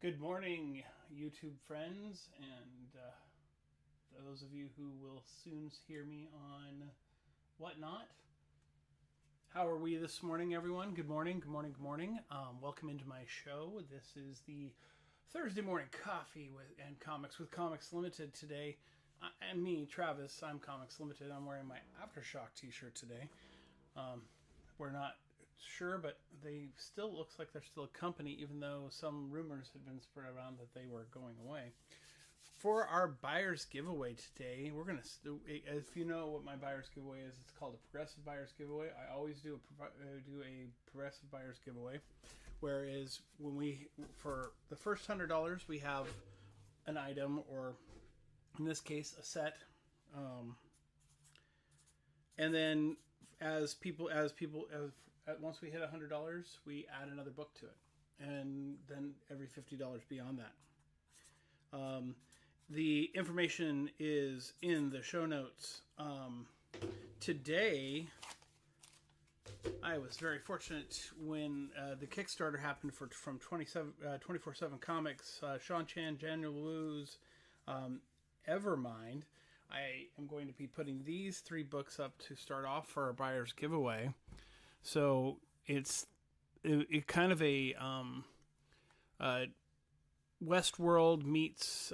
Good morning, YouTube friends, and those of you who will soon hear me on Whatnot. How are we this morning, everyone? Good morning, good morning, good morning. Welcome into my show. This is the Thursday morning coffee and comics with Comics Limited today. And me, Travis, I'm Comics Limited. I'm wearing my Aftershock t-shirt today. We're not sure, but they still looks like they're still a company, even though some rumors had been spread around that they were going away. For our buyer's giveaway today, we're gonna if you know what my buyer's giveaway is, it's called a progressive buyer's giveaway. I always do a progressive buyer's giveaway, whereas for the first $100 we have an item, or in this case a set, and then once we hit $100, we add another book to it, and then every $50 beyond that. The information is in the show notes. Today, I was very fortunate when the Kickstarter happened from 24/7 Comics, Sean Chan, Daniel Wu's Evermind. I am going to be putting these 3 books up to start off for our buyer's giveaway. So it's kind of a Westworld meets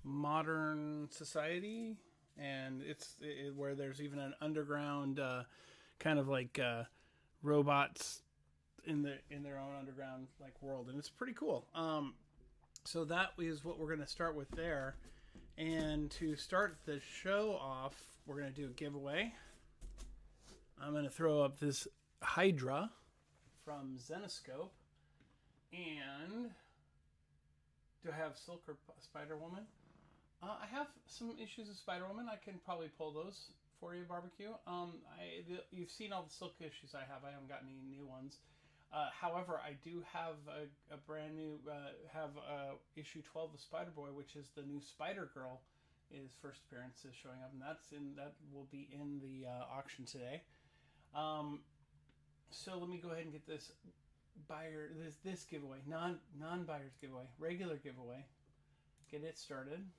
modern society, and it's where there's even an underground kind of like robots in their own underground like world, and it's pretty cool. So that is what we're going to start with there. And to start the show off, we're going to do a giveaway. I'm going to throw up this Hydra from Zenoscope. And do I have Silk or Spider-Woman? I have some issues of Spider-Woman. I can probably pull those for you, Barbecue. You've seen all the Silk issues I have. I haven't got any new ones. However, I do have a brand new, issue 12 of Spider-Boy, which is the new Spider-Girl. His first appearance is showing up, and that will be in the auction today. So let me go ahead and get this this giveaway, non-buyer's giveaway, regular giveaway, get it started,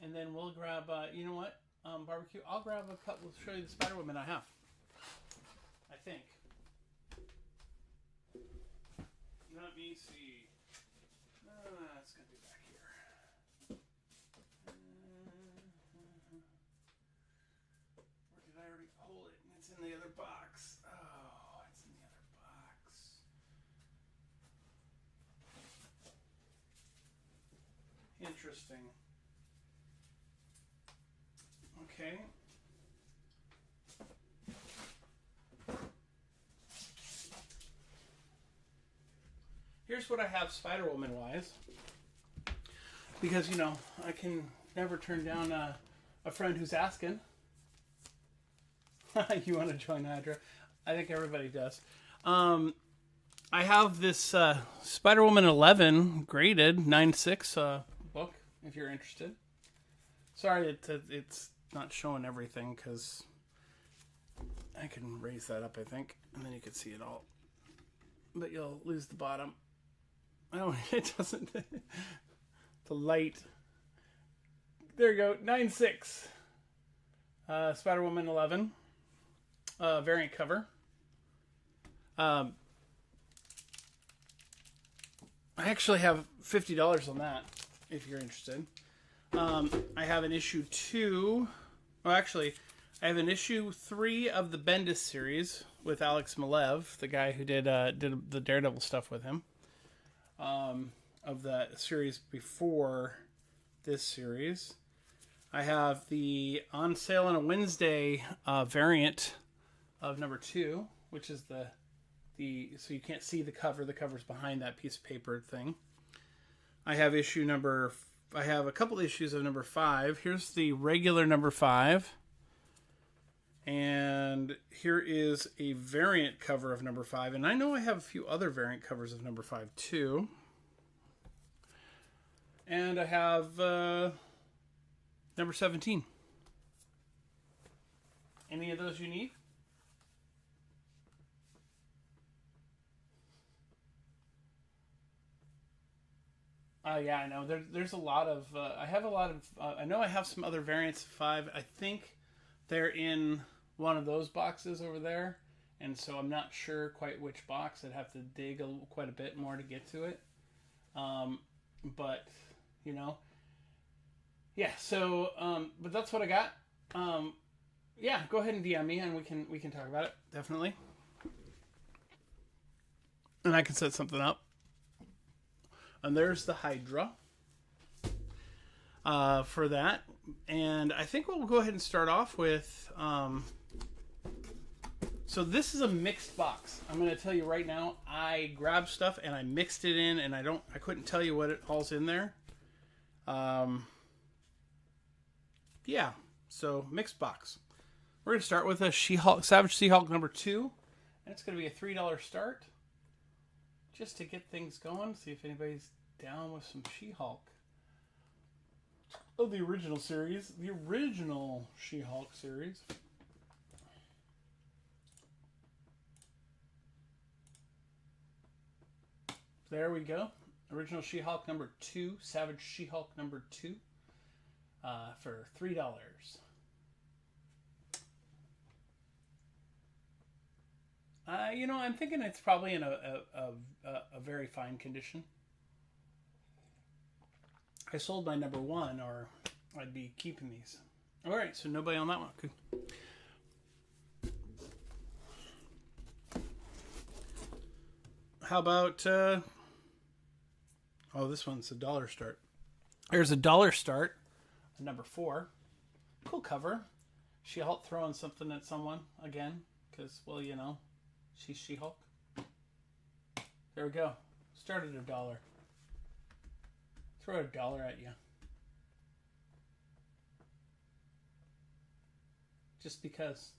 and then we'll grab. You know what, Barbecue? I'll grab a couple. We'll show you the Spider-Woman I have. I think. Let me see. It's gonna be back here. Or did I already pull it? It's in the other box. Oh, it's in the other box. Interesting. Okay. Here's what I have Spider-Woman wise. Because, I can never turn down a friend who's asking. You want to join Hydra? I think everybody does. I have this Spider-Woman 11 graded 9.6 book, if you're interested. Sorry it's not showing everything, because I can raise that up, I think, and then you can see it all. But you'll lose the bottom. Oh, it doesn't. The light. There you go. 9.6. Spider-Woman 11. Variant cover. I actually have $50 on that, if you're interested. I have an issue 2. Well, actually, I have an issue 3 of the Bendis series with Alex Maleev, the guy who did the Daredevil stuff with him. Of the series before this series. I have the on sale on a Wednesday variant of number 2, which is the so you can't see the cover. The cover's behind that piece of paper thing. I have I have a couple issues of number 5. Here's the regular number 5. And here is a variant cover of number 5. And I know I have a few other variant covers of number 5 too. And I have number 17. Any of those you need? Yeah, I know. There's a lot of. I have a lot of. I know I have some other variants of 5. I think they're in one of those boxes over there, and so I'm not sure quite which box. I'd have to dig quite a bit more to get to it. But you know, yeah. So, but that's what I got. Yeah, go ahead and DM me, and we can talk about it definitely, and I can set something up. And there's the Hydra for that. And I think we'll go ahead and start off with... so this is a mixed box. I'm going to tell you right now, I grabbed stuff and I mixed it in, and I couldn't tell you what it all's in there. Yeah, so mixed box. We're going to start with a Savage She-Hulk number 2. And it's going to be a $3 start. Just to get things going, see if anybody's down with some She-Hulk. Oh, the original series. The original She-Hulk series. There we go. Original She-Hulk number 2. Savage She-Hulk number 2. For $3. You know, I'm thinking it's probably in a very fine condition. I sold my number 1, or I'd be keeping these. All right, so nobody on that one. Good. How about? Oh, this one's a $1 start. There's a $1 start. Number 4. Cool cover. She-Hulk throwing something at someone again, because, well, you know. She's She-Hulk. There we go. Start at $1. Throw $1 at you. Just because.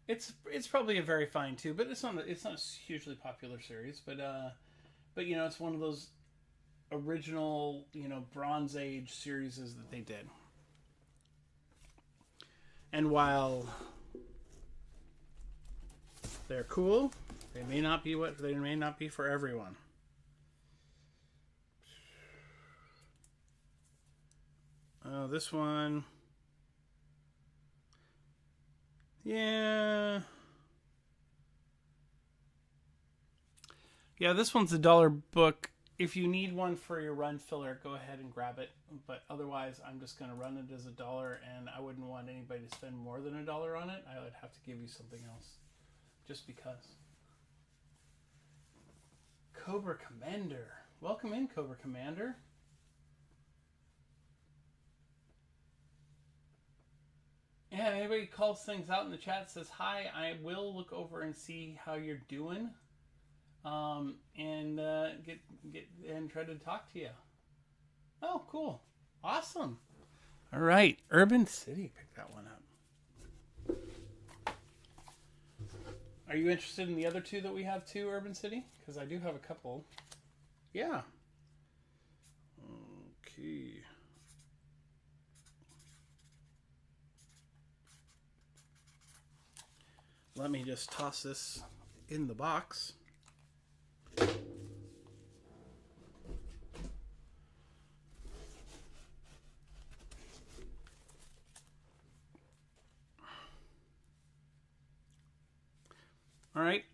It's probably a very fine too, but it's not a hugely popular series. But you know, it's one of those original, you know, Bronze Age series that they did. And while they're cool, they may not be for everyone. This one, yeah, this one's a $1 book. If you need one for your run filler, go ahead and grab it. But otherwise, I'm just going to run it as $1, and I wouldn't want anybody to spend more than $1 on it. I would have to give you something else. Just because. Cobra Commander. Welcome in, Cobra Commander. Yeah, anybody calls things out in the chat, says hi. I will look over and see how you're doing. And get and try to talk to you. Oh, cool. Awesome. All right. Urban City picked that one up. Are you interested in the other 2 that we have too, Urban City? Because I do have a couple. Yeah. Okay. Let me just toss this in the box. All right.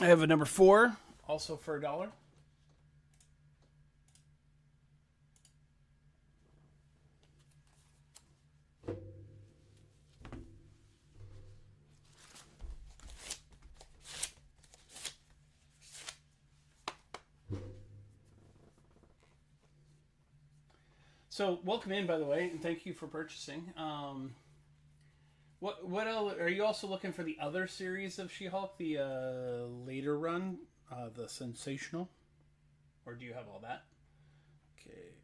I have a number 4, also for $1. So, welcome in, by the way, and thank you for purchasing. What else? Are you also looking for the other series of She-Hulk, the later run, the Sensational? Or do you have all that? Okay.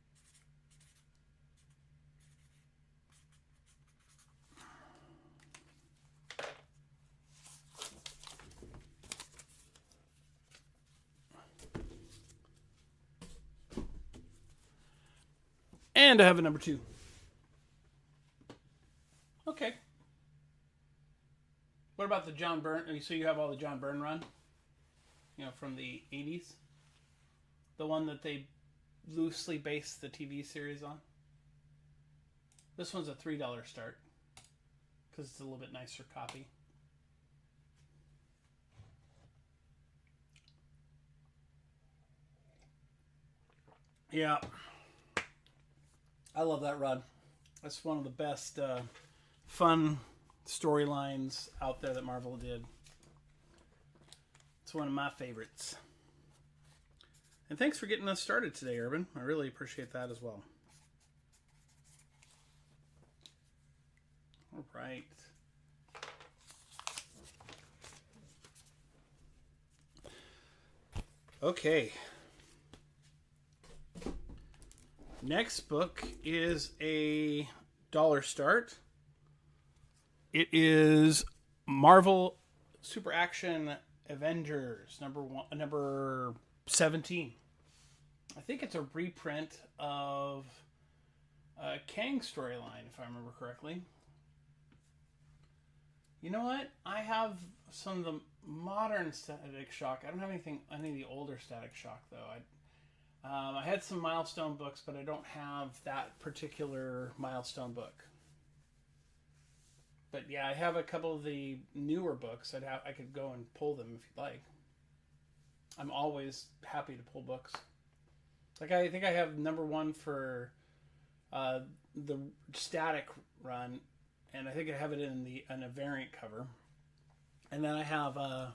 And I have a number 2. Okay. What about the John Byrne? So you have all the John Byrne run? You know, from the 80s? The one that they loosely based the TV series on. This one's a $3 start because it's a little bit nicer copy. Yeah, I love that run. That's one of the best fun storylines out there that Marvel did. It's one of my favorites. And thanks for getting us started today, Urban. I really appreciate that as well. All right. Okay. Next book is a $1 start. It is Marvel Super Action Avengers number 17. I think it's a reprint of Kang storyline, if I remember correctly. You know what? I have some of the modern Static Shock. I don't have any of the older Static Shock though. I had some Milestone books, but I don't have that particular Milestone book. But yeah, I have a couple of the newer books. I could go and pull them if you'd like. I'm always happy to pull books. Like I think I have number 1 for the Static run, and I think I have it in a variant cover. And then I have the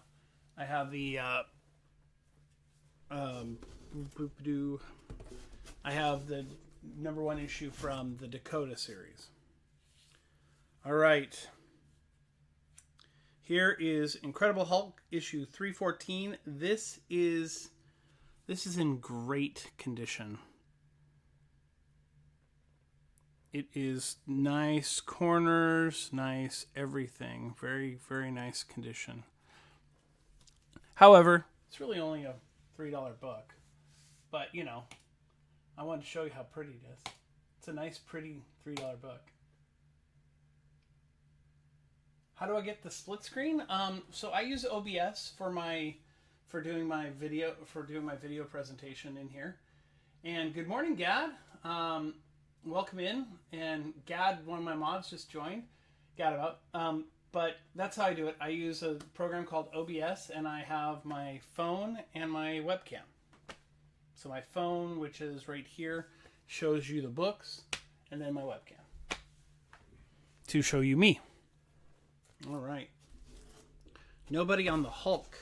I have the number 1 issue from the Dakota series. All right. Here is Incredible Hulk issue 314. This is in great condition. It is nice corners, nice everything. Very, very nice condition. However, it's really only a $3 book. But, you know, I wanted to show you how pretty it is. It's a nice, pretty $3 book. How do I get the split screen? So I use OBS for doing my video presentation in here. And good morning, Gad. Welcome in. And Gad, one of my mods, just joined. Gad about. But that's how I do it. I use a program called OBS, and I have my phone and my webcam. So my phone, which is right here, shows you the books, and then my webcam to show you me. All right. Nobody on the Hulk.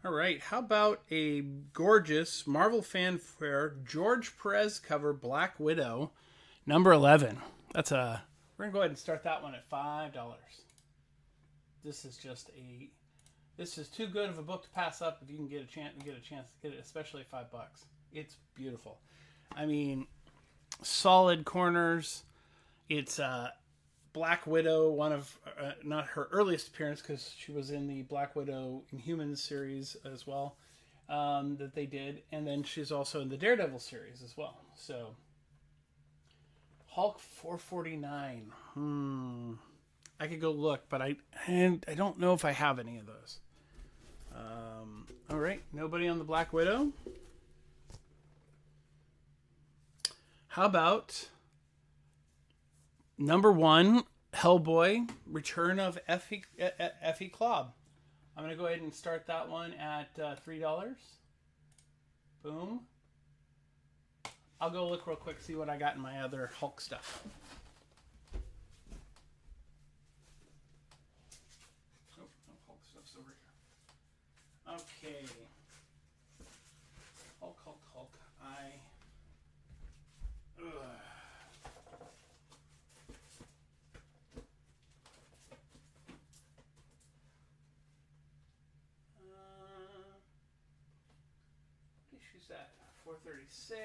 All right. How about a gorgeous Marvel fanfare George Perez cover Black Widow, number 11. We're gonna go ahead and start that one at $5. This is too good of a book to pass up if you can get a chance to get it, especially at $5. It's beautiful. I mean, solid corners. It's Black Widow, one of not her earliest appearance because she was in the Black Widow Inhumans series as well that they did, and then she's also in the Daredevil series as well. So Hulk 449. I could go look, but I don't know if I have any of those. All right, nobody on the Black Widow. How about number 1, Hellboy, Return of Effie Klobb. I'm going to go ahead and start that one at $3. Boom. I'll go look real quick, see what I got in my other Hulk stuff. Oh, no Hulk stuff's over here. Okay. Hulk. Issues at 436.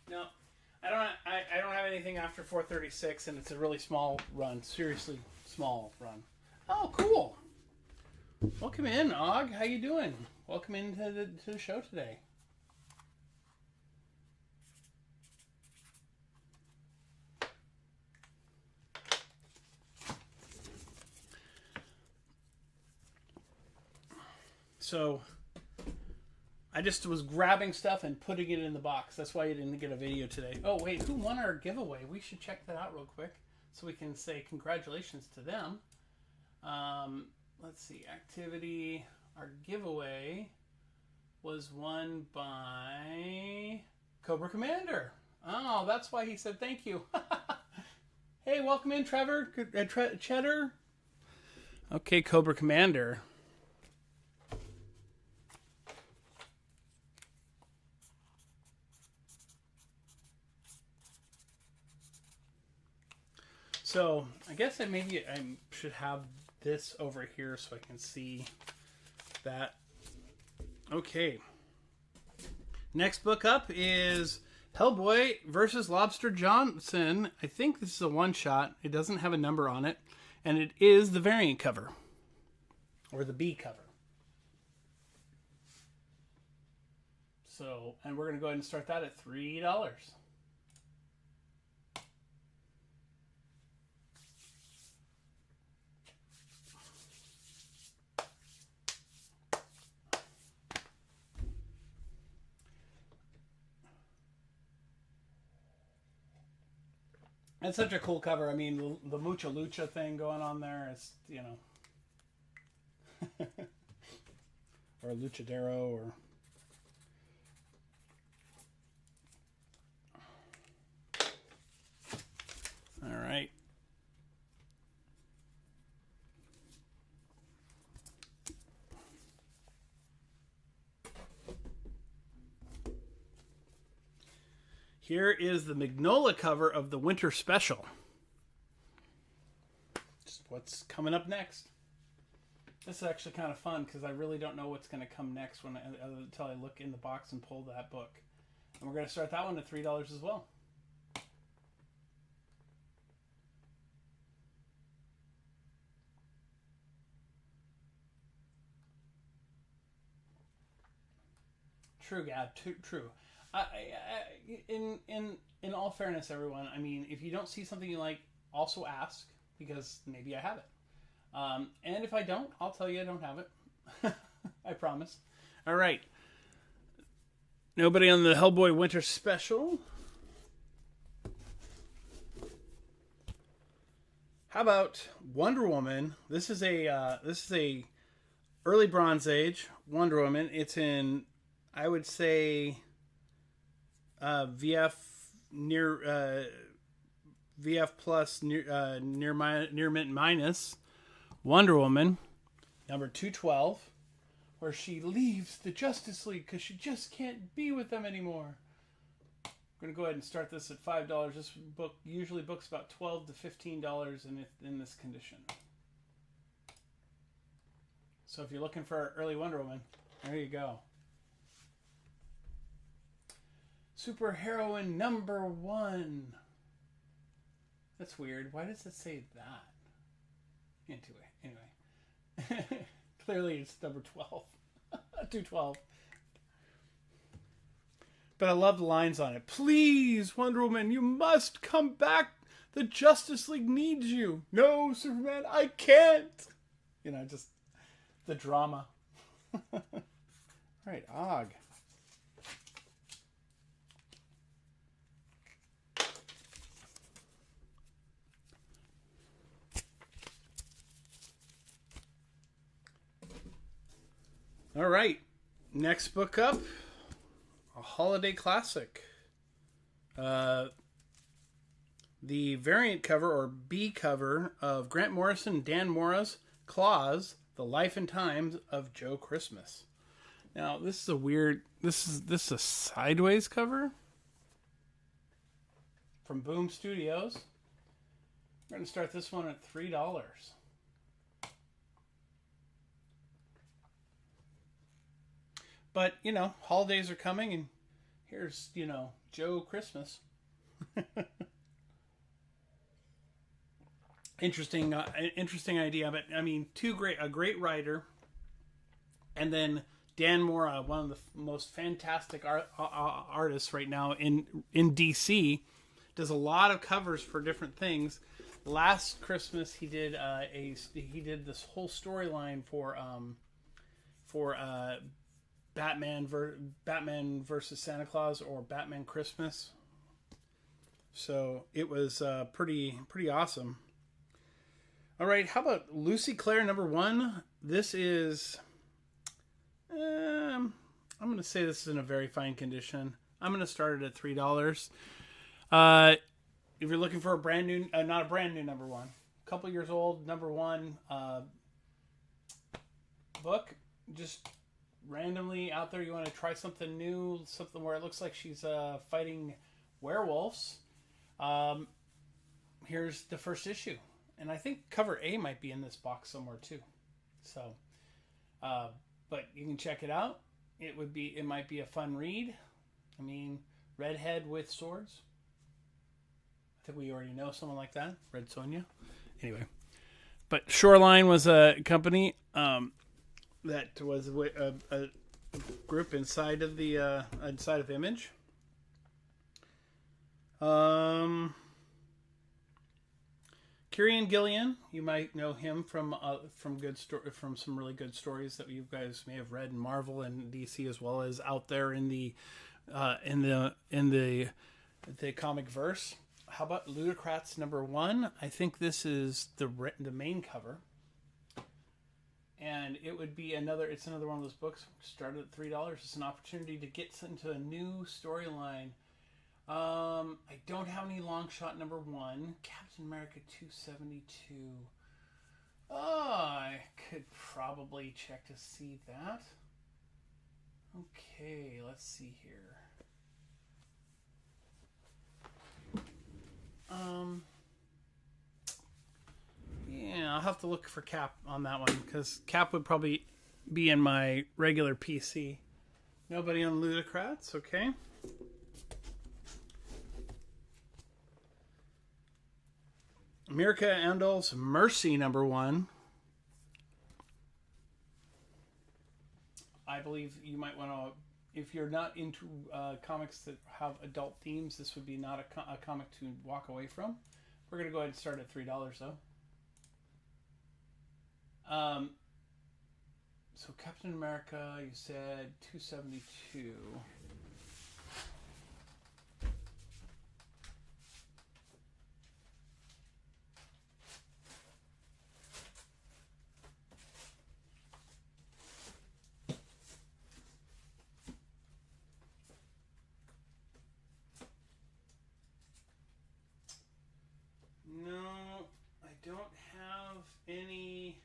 No, I don't have anything after 436, and it's a really small run. Seriously, small run. Oh, cool. Welcome in, Og. How you doing? Welcome into the show today. So, I just was grabbing stuff and putting it in the box. That's why you didn't get a video today. Oh, wait, who won our giveaway? We should check that out real quick so we can say congratulations to them. Let's see, activity. Our giveaway was won by Cobra Commander. Oh, that's why he said thank you. Hey, welcome in, Trevor. Cheddar. Okay, Cobra Commander. So, I guess I should have this over here so I can see that. Okay. Next book up is Hellboy versus Lobster Johnson. I think this is a one-shot. It doesn't have a number on it. And it is the variant cover. Or the B cover. So, and we're going to go ahead and start that at $3. It's such a cool cover. I mean, the Mucha Lucha thing going on there is, you know. Or Luchadero or... All right. Here is the Magnolia cover of the Winter Special. Just what's coming up next. This is actually kind of fun because I really don't know what's going to come next until I look in the box and pull that book. And we're going to start that one at $3 as well. True, Gab. True. In all fairness, everyone, I mean, if you don't see something you like, also ask, because maybe I have it. And if I don't, I'll tell you I don't have it. I promise. All right. Nobody on the Hellboy Winter Special. How about Wonder Woman? This is a early Bronze Age Wonder Woman. It's in, I would say, VF plus near mint minus Wonder Woman number 212, where she leaves the Justice League because she just can't be with them anymore. I'm going to go ahead and start this at $5. This book usually books about $12 to $15 in this condition. So if you're looking for early Wonder Woman, there you go. Superheroine number 1. That's weird. Why does it say that? Anyway. Clearly it's number 12. 212. But I love the lines on it. Please, Wonder Woman, you must come back. The Justice League needs you. No, Superman, I can't. You know, just the drama. All right, Og. All right, next book up, a holiday classic. The variant cover, or B cover, of Grant Morrison and Dan Mora's Claus, The Life and Times of Joe Christmas. Now, this is a weird, this is a sideways cover from Boom Studios. We're going to start this one at $3. But, you know, holidays are coming, and here's, you know, Joe Christmas. Interesting idea. But, I mean, a great writer, and then Dan Mora, one of the most fantastic artists right now in DC, does a lot of covers for different things. Last Christmas, he did this whole storyline for Batman versus Santa Claus, or Batman Christmas. So it was pretty awesome. All right, how about Lucy Claire #1? This is, I'm going to say this is in a very fine condition. I'm going to start it at $3. If you're looking for a brand new, not a brand new #1, a couple years old #1 book, just randomly out there, you want to try something new, something where it looks like she's fighting werewolves. Here's the first issue, and I think cover A might be in this box somewhere too. So, but you can check it out. It might be a fun read. I mean, redhead with swords. I think we already know someone like that, Red Sonja. Anyway, but Shoreline was a company that was a group inside of the Image. Kieran Gillian, you might know him from some really good stories that you guys may have read in Marvel and DC, as well as out there in the comic verse. How about Ludocrats #1? I think this is the main cover, and it would be it's another one of those books started at $3. It's an opportunity to get into a new storyline. I don't have any long shot #1. Captain America 272. Oh, I could probably check to see that. Okay, let's see here. Yeah, I'll have to look for Cap on that one, because Cap would probably be in my regular PC. Nobody on Ludocrats, okay. Mirka Andal's Mercy #1. I believe you might want to, if you're not into comics that have adult themes, this would be not a comic to walk away from. We're going to go ahead and start at $3 though. So Captain America, you said 272. Don't have any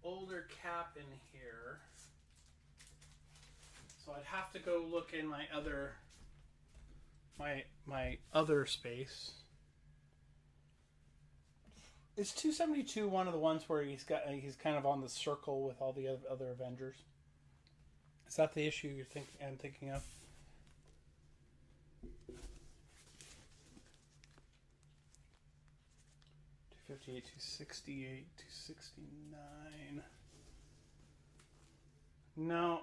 older Cap in here, so I'd have to go look in my other space. Is 272 one of the ones where he's kind of on the circle with all the other Avengers? Is that the issue I'm thinking of? 258, 268, 269. No,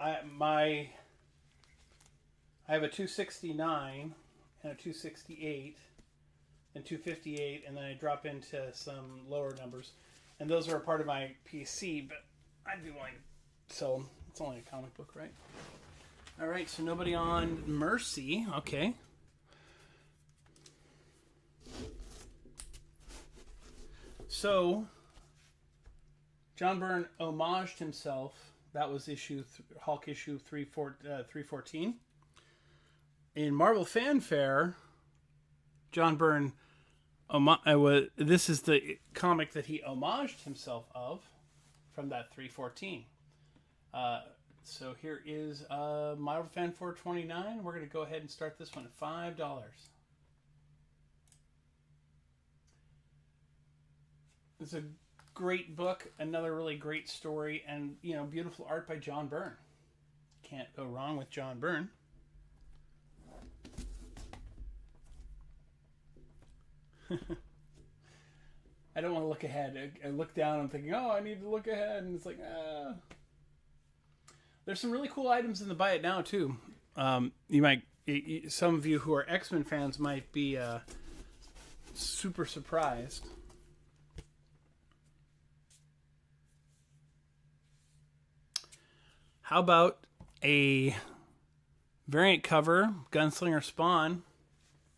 I have a 269 and a 268 and 258, and then I drop into some lower numbers, and those are a part of my PC. But I'd be willing to sell them. It's only a comic book, right? All right, so nobody on Mercy. Okay. So, John Byrne homaged himself. That was Hulk issue 314. In Marvel Fanfare, John Byrne, this is the comic that he homaged himself of from that 314. So here is Marvel Fan 429. We're going to go ahead and start this one at $5. It's a great book, another really great story, and beautiful art by John Byrne. Can't go wrong with John Byrne. I don't want to look ahead. I look down, I'm thinking, I need to look ahead, and it's like, There's some really cool items in the Buy It Now too. Some of you who are X-Men fans might be super surprised. How about a variant cover, Gunslinger Spawn?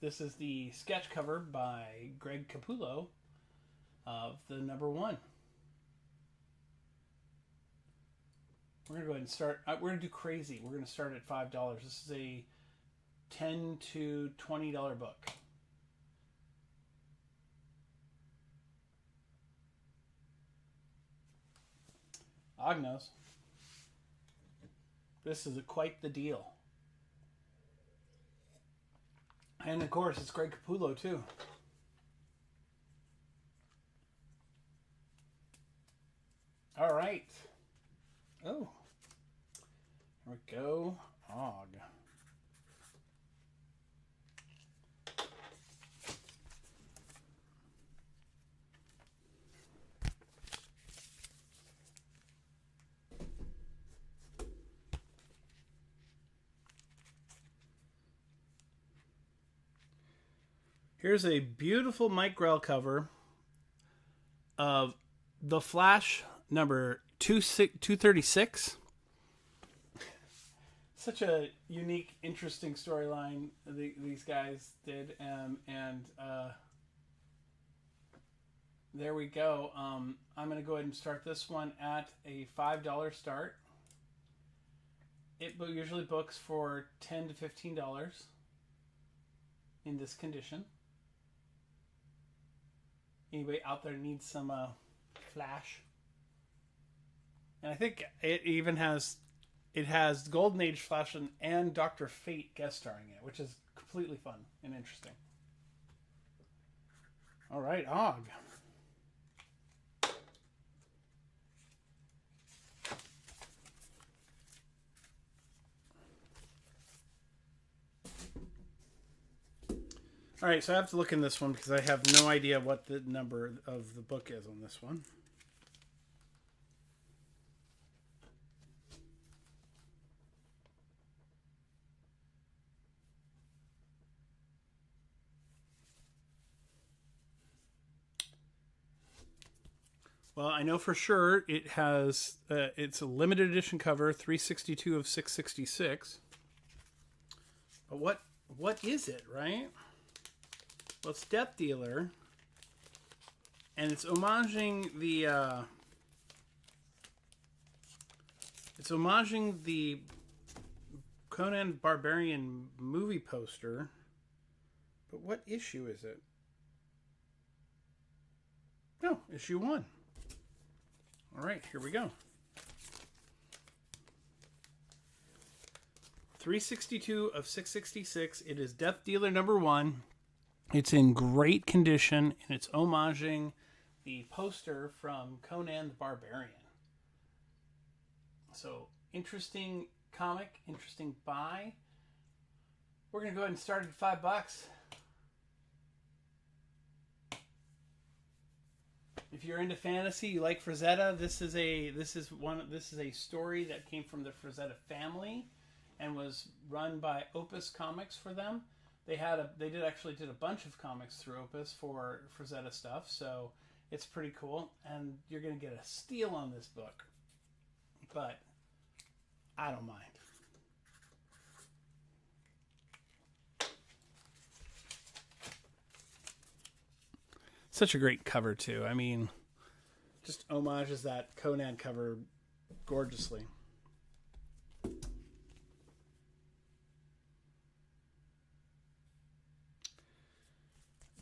This is the sketch cover by Greg Capullo of the number 1. We're going to go ahead and start. We're going to do crazy. We're going to start at $5. This is a $10 to $20 book. Ognos. This is quite the deal. And of course, it's Greg Capullo too. All right. Oh. Here we go. Og. Here's a beautiful Mike Grell cover of The Flash number 236. Such a unique, interesting storyline these guys did. And there we go. I'm going to go ahead and start this one at a $5 start. It usually books for $10 to $15 in this condition. Anybody out there needs some Flash? And I think it even has Golden Age Flash and Dr. Fate guest starring in it, which is completely fun and interesting. All right, Og. All right, so I have to look in this one because I have no idea what the number of the book is on this one. Well, I know for sure it has, it's a limited edition cover, 362 of 666. But what is it, right? Well, it's Death Dealer, and it's homaging the Conan Barbarian movie poster. But what issue is it? No, issue 1. All right, here we go. 362 of 666. It is Death Dealer number 1. It's in great condition, and it's homaging the poster from Conan the Barbarian. So, interesting comic, interesting buy. We're going to go ahead and start at $5. If you're into fantasy, you like Frazetta, this is a story that came from the Frazetta family and was run by Opus Comics for them. They did a bunch of comics through Opus for Frazetta stuff, so it's pretty cool. And you're going to get a steal on this book, but I don't mind. Such a great cover too. I mean, just homages that Conan cover gorgeously.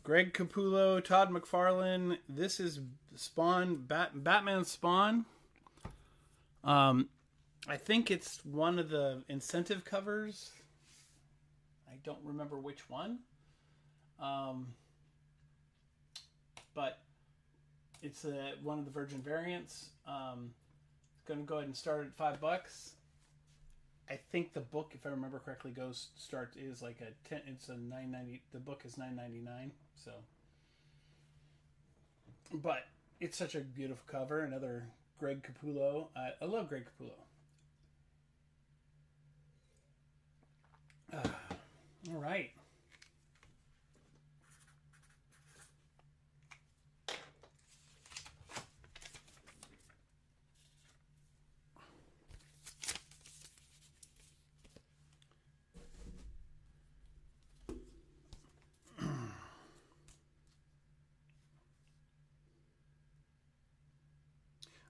Greg Capullo, Todd McFarlane. This is Spawn, Batman Spawn. I think it's one of the incentive covers. I don't remember which one. But it's one of the Virgin variants. Going to go ahead and start at $5. I think the book, if I remember correctly, is like a 10. It's a $9.90. The book is $9.99. So, but it's such a beautiful cover. Another Greg Capullo. I love Greg Capullo. All right.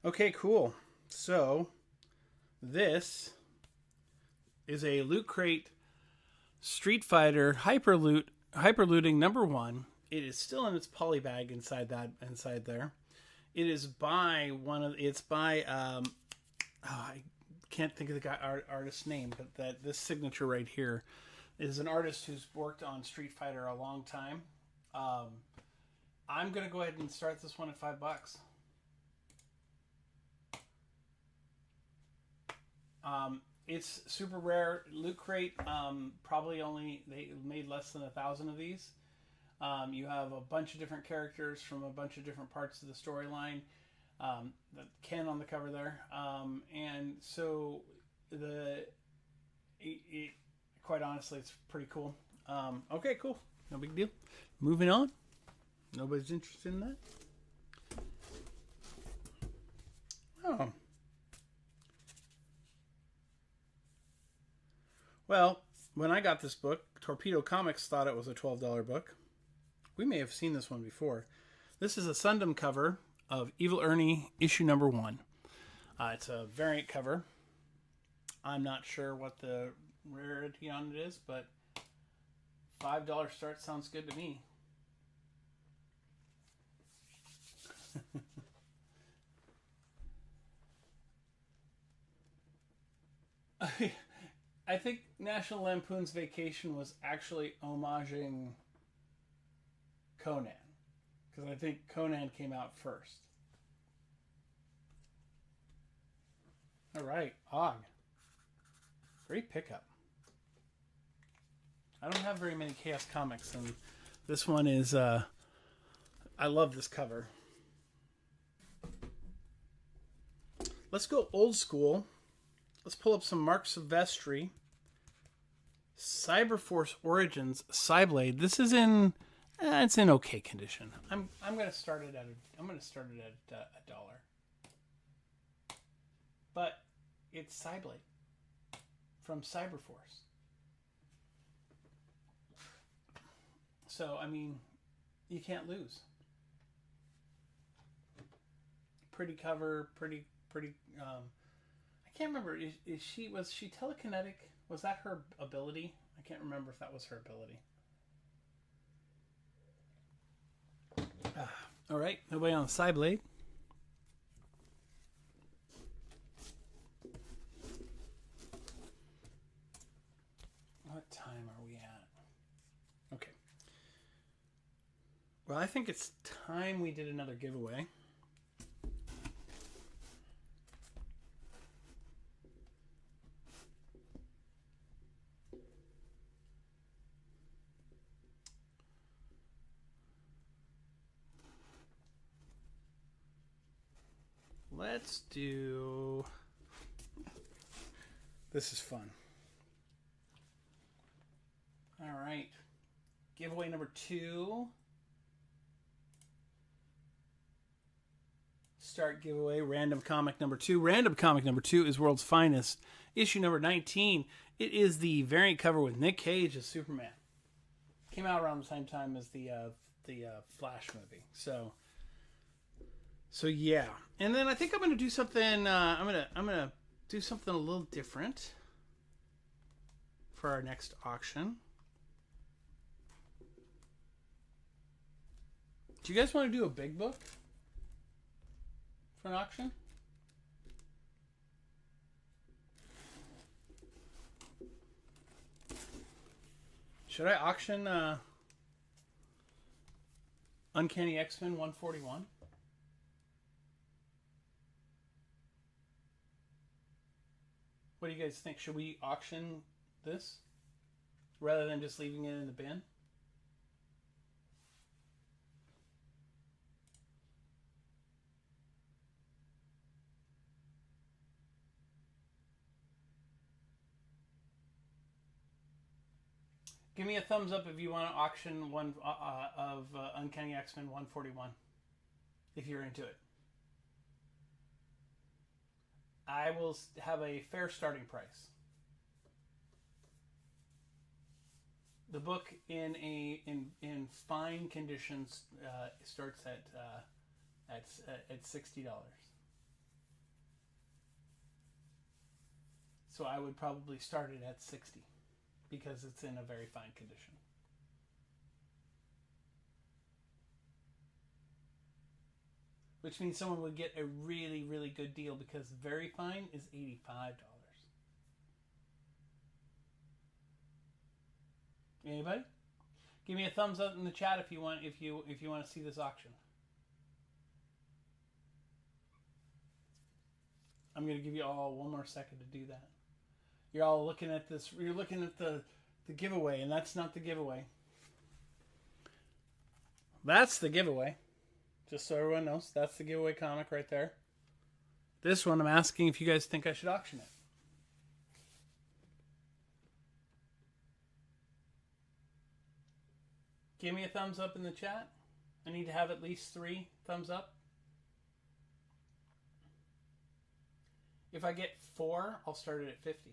Okay, cool. So this is a Loot Crate Street Fighter Hyperlooting #1. It is still in its poly bag inside there. It is by I can't think of the artist's name, but this signature right here is an artist who's worked on Street Fighter a long time. I'm gonna go ahead and start this one at $5. It's super rare. Loot Crate probably they made less than 1,000 of these. You have a bunch of different characters from a bunch of different parts of the storyline. Ken on the cover there, and so quite honestly, it's pretty cool. Okay, cool. No big deal. Moving on. Nobody's interested in that. Oh. Well, when I got this book, Torpedo Comics thought it was a $12 book. We may have seen this one before. This is a Sundom cover of Evil Ernie issue #1. It's a variant cover. I'm not sure what the rarity on it is, but $5 start sounds good to me. I think National Lampoon's Vacation was actually homaging Conan, because I think Conan came out first. All right, Og. Great pickup. I don't have very many Chaos Comics, and this one is, I love this cover. Let's go old school. Let's pull up some Mark Silvestri. Cyberforce Origins Cyblade. This is in it's in okay condition. I'm gonna start it at $1. But it's Cyblade from Cyberforce. So I mean, you can't lose. Pretty cover, pretty. I can't remember. Was she telekinetic? Was that her ability? I can't remember if that was her ability. All right, nobody on the Cyblade. What time are we at? Okay. Well, I think it's time we did another giveaway. Let's do... This is fun. All right. Giveaway #2. Start giveaway. Random comic #2. Random comic #2 is World's Finest. Issue #19. It is the variant cover with Nick Cage as Superman. Came out around the same time as the Flash movie. So yeah, and then I think I'm gonna do something. I'm gonna do something a little different for our next auction. Do you guys want to do a big book for an auction? Should I auction Uncanny X-Men 141? What do you guys think? Should we auction this rather than just leaving it in the bin? Give me a thumbs up if you want to auction one of Uncanny X-Men 141, if you're into it. I will have a fair starting price. The book in fine conditions starts at $60. So I would probably start it at 60 because it's in a very fine condition. Which means someone would get a really, really good deal because very fine is $85. Anybody? Give me a thumbs up in the chat if you want to see this auction. I'm going to give you all one more second to do that. You're all looking at this. You're looking at the giveaway, and that's not the giveaway. That's the giveaway. Just so everyone knows, that's the giveaway comic right there. This one, I'm asking if you guys think I should auction it. Give me a thumbs up in the chat. I need to have at least 3 thumbs up. If I get 4, I'll start it at 50.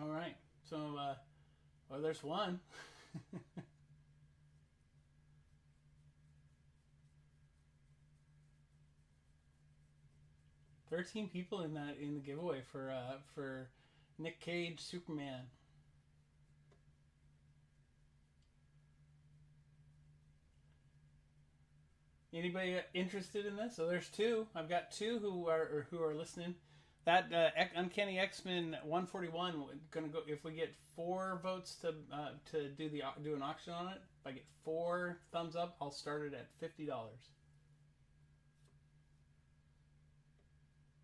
All right. So, well, there's one. 13 people in the giveaway for Nick Cage Superman. Anybody interested in this? So there's 2. I've got 2 who are listening. That Uncanny X-Men 141 gonna go if we get 4 votes to do an auction on it. If I get 4 thumbs up, I'll start it at $50.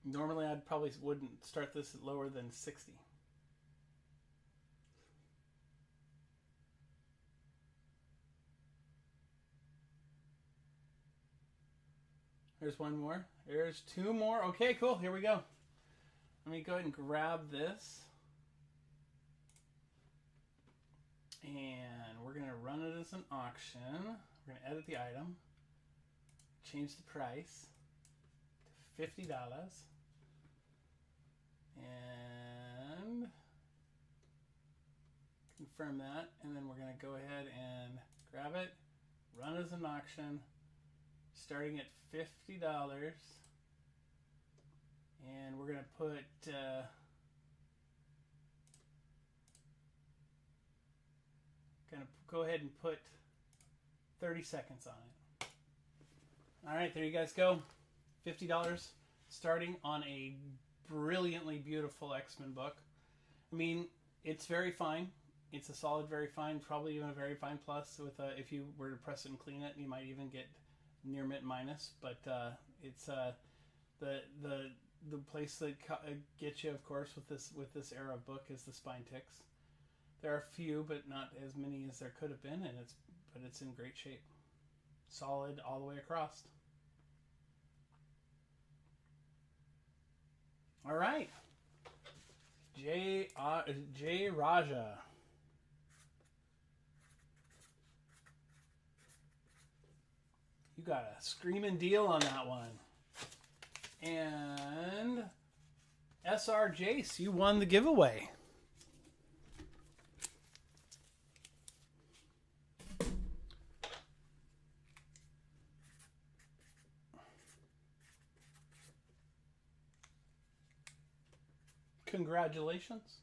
Normally, I'd probably wouldn't start this at lower than 60. There's one more. There's 2 more. Okay, cool. Here we go. Let me go ahead and grab this. And we're going to run it as an auction. We're going to edit the item. Change the price to $50. And confirm that. And then we're going to go ahead and grab it. Run as an auction. Starting at $50. And we're going to put going to go ahead and put 30 seconds on it. All right, there you guys go. $50 starting on a brilliantly beautiful X-Men book. I mean, it's very fine. It's a solid very fine, probably even a very fine plus. With if you were to press it and clean it, you might even get near mint minus. But it's the place that gets you, of course, with this era of book is the spine ticks. There are a few, but not as many as there could have been, and it's in great shape. Solid all the way across. All right, Jay Raja. You got a screaming deal on that one. And SR Jace, you won the giveaway. Congratulations.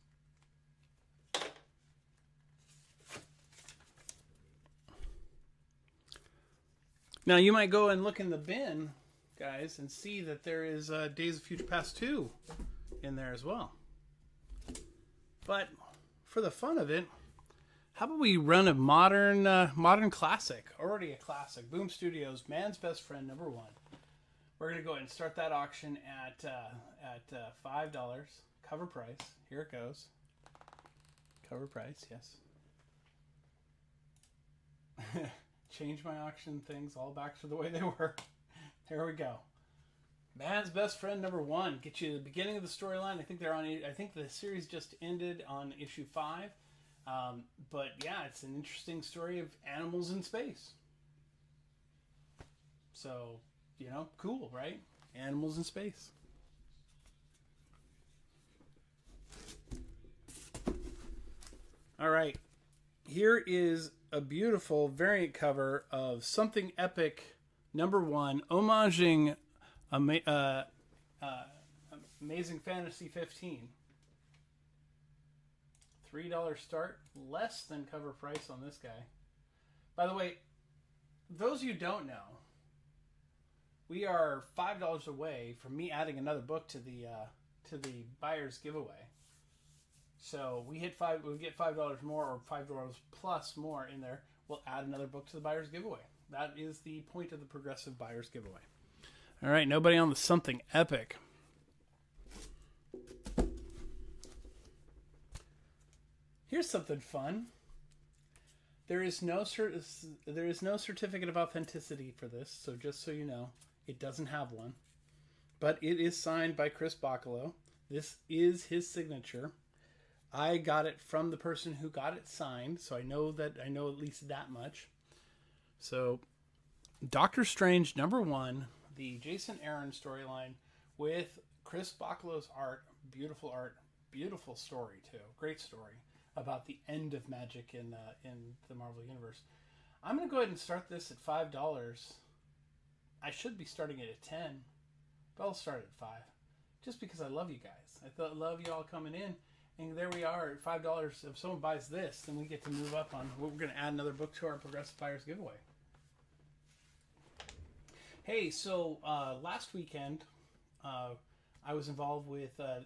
Now you might go and look in the bin, guys, and see that there is Days of Future Past 2 in there as well. But for the fun of it, how about we run a modern classic, already a classic, Boom Studios, Man's Best Friend #1. We're going to go ahead and start that auction at $5. Cover price. Here it goes. Cover price, yes. Change my auction things all back to the way they were. There we go. Man's Best Friend #1. Get you the beginning of the storyline. I think I think the series just ended on issue 5. But yeah, it's an interesting story of animals in space. So, cool, right? Animals in space. All right. Here is a beautiful variant cover of Something Epic number 1, homaging Amazing Fantasy 15. $3 start, less than cover price on this guy. By the way, those you don't know, we are $5 away from me adding another book to the buyer's giveaway. So we get $5 more, or $5 plus more in there. We'll add another book to the buyer's giveaway. That is the point of the progressive buyer's giveaway. All right, nobody on the something epic. Here's something fun. There is no certificate of authenticity for this, so just so you know, it doesn't have one. But it is signed by Chris Boccolo. This is his signature. I got it from the person who got it signed, so I know at least that much. So, Doctor Strange number 1, the Jason Aaron storyline with Chris Boccolo's art, beautiful story too, great story about the end of magic in the Marvel Universe. I'm going to go ahead and start this at $5. I should be starting it at 10, but I'll start at 5, just because I love you guys. I love you all coming in, and there we are at $5. If someone buys this, then we get to move up on. We're going to add another book to our Progressive Buyers giveaway. Hey, so last weekend, I was involved with a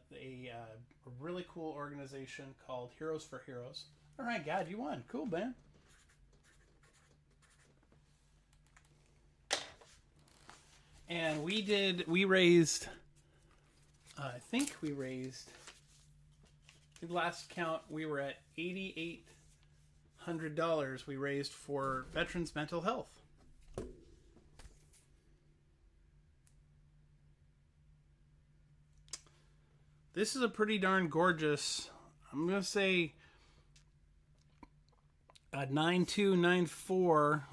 really cool organization called Heroes for Heroes. All right, Gad, you won. Cool, man. And we raised, I think we raised, at last count, we were at $8,800 we raised for veterans' mental health. This is a pretty darn gorgeous, I'm going to say, a 9294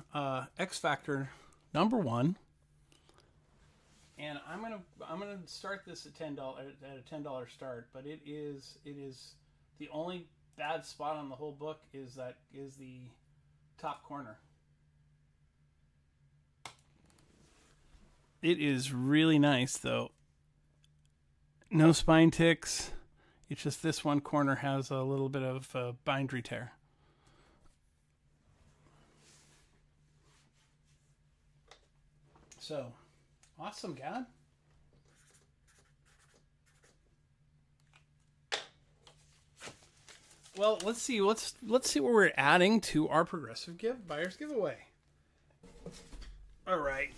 X Factor number 1. And I'm gonna start this at $10 at a $10 start, but it is the only bad spot on the whole book is the top corner. It is really nice though. No spine ticks. It's just this one corner has a little bit of bindery tear. So, awesome, Gad. Well, let's see what we're adding to our progressive buyer's giveaway. All right.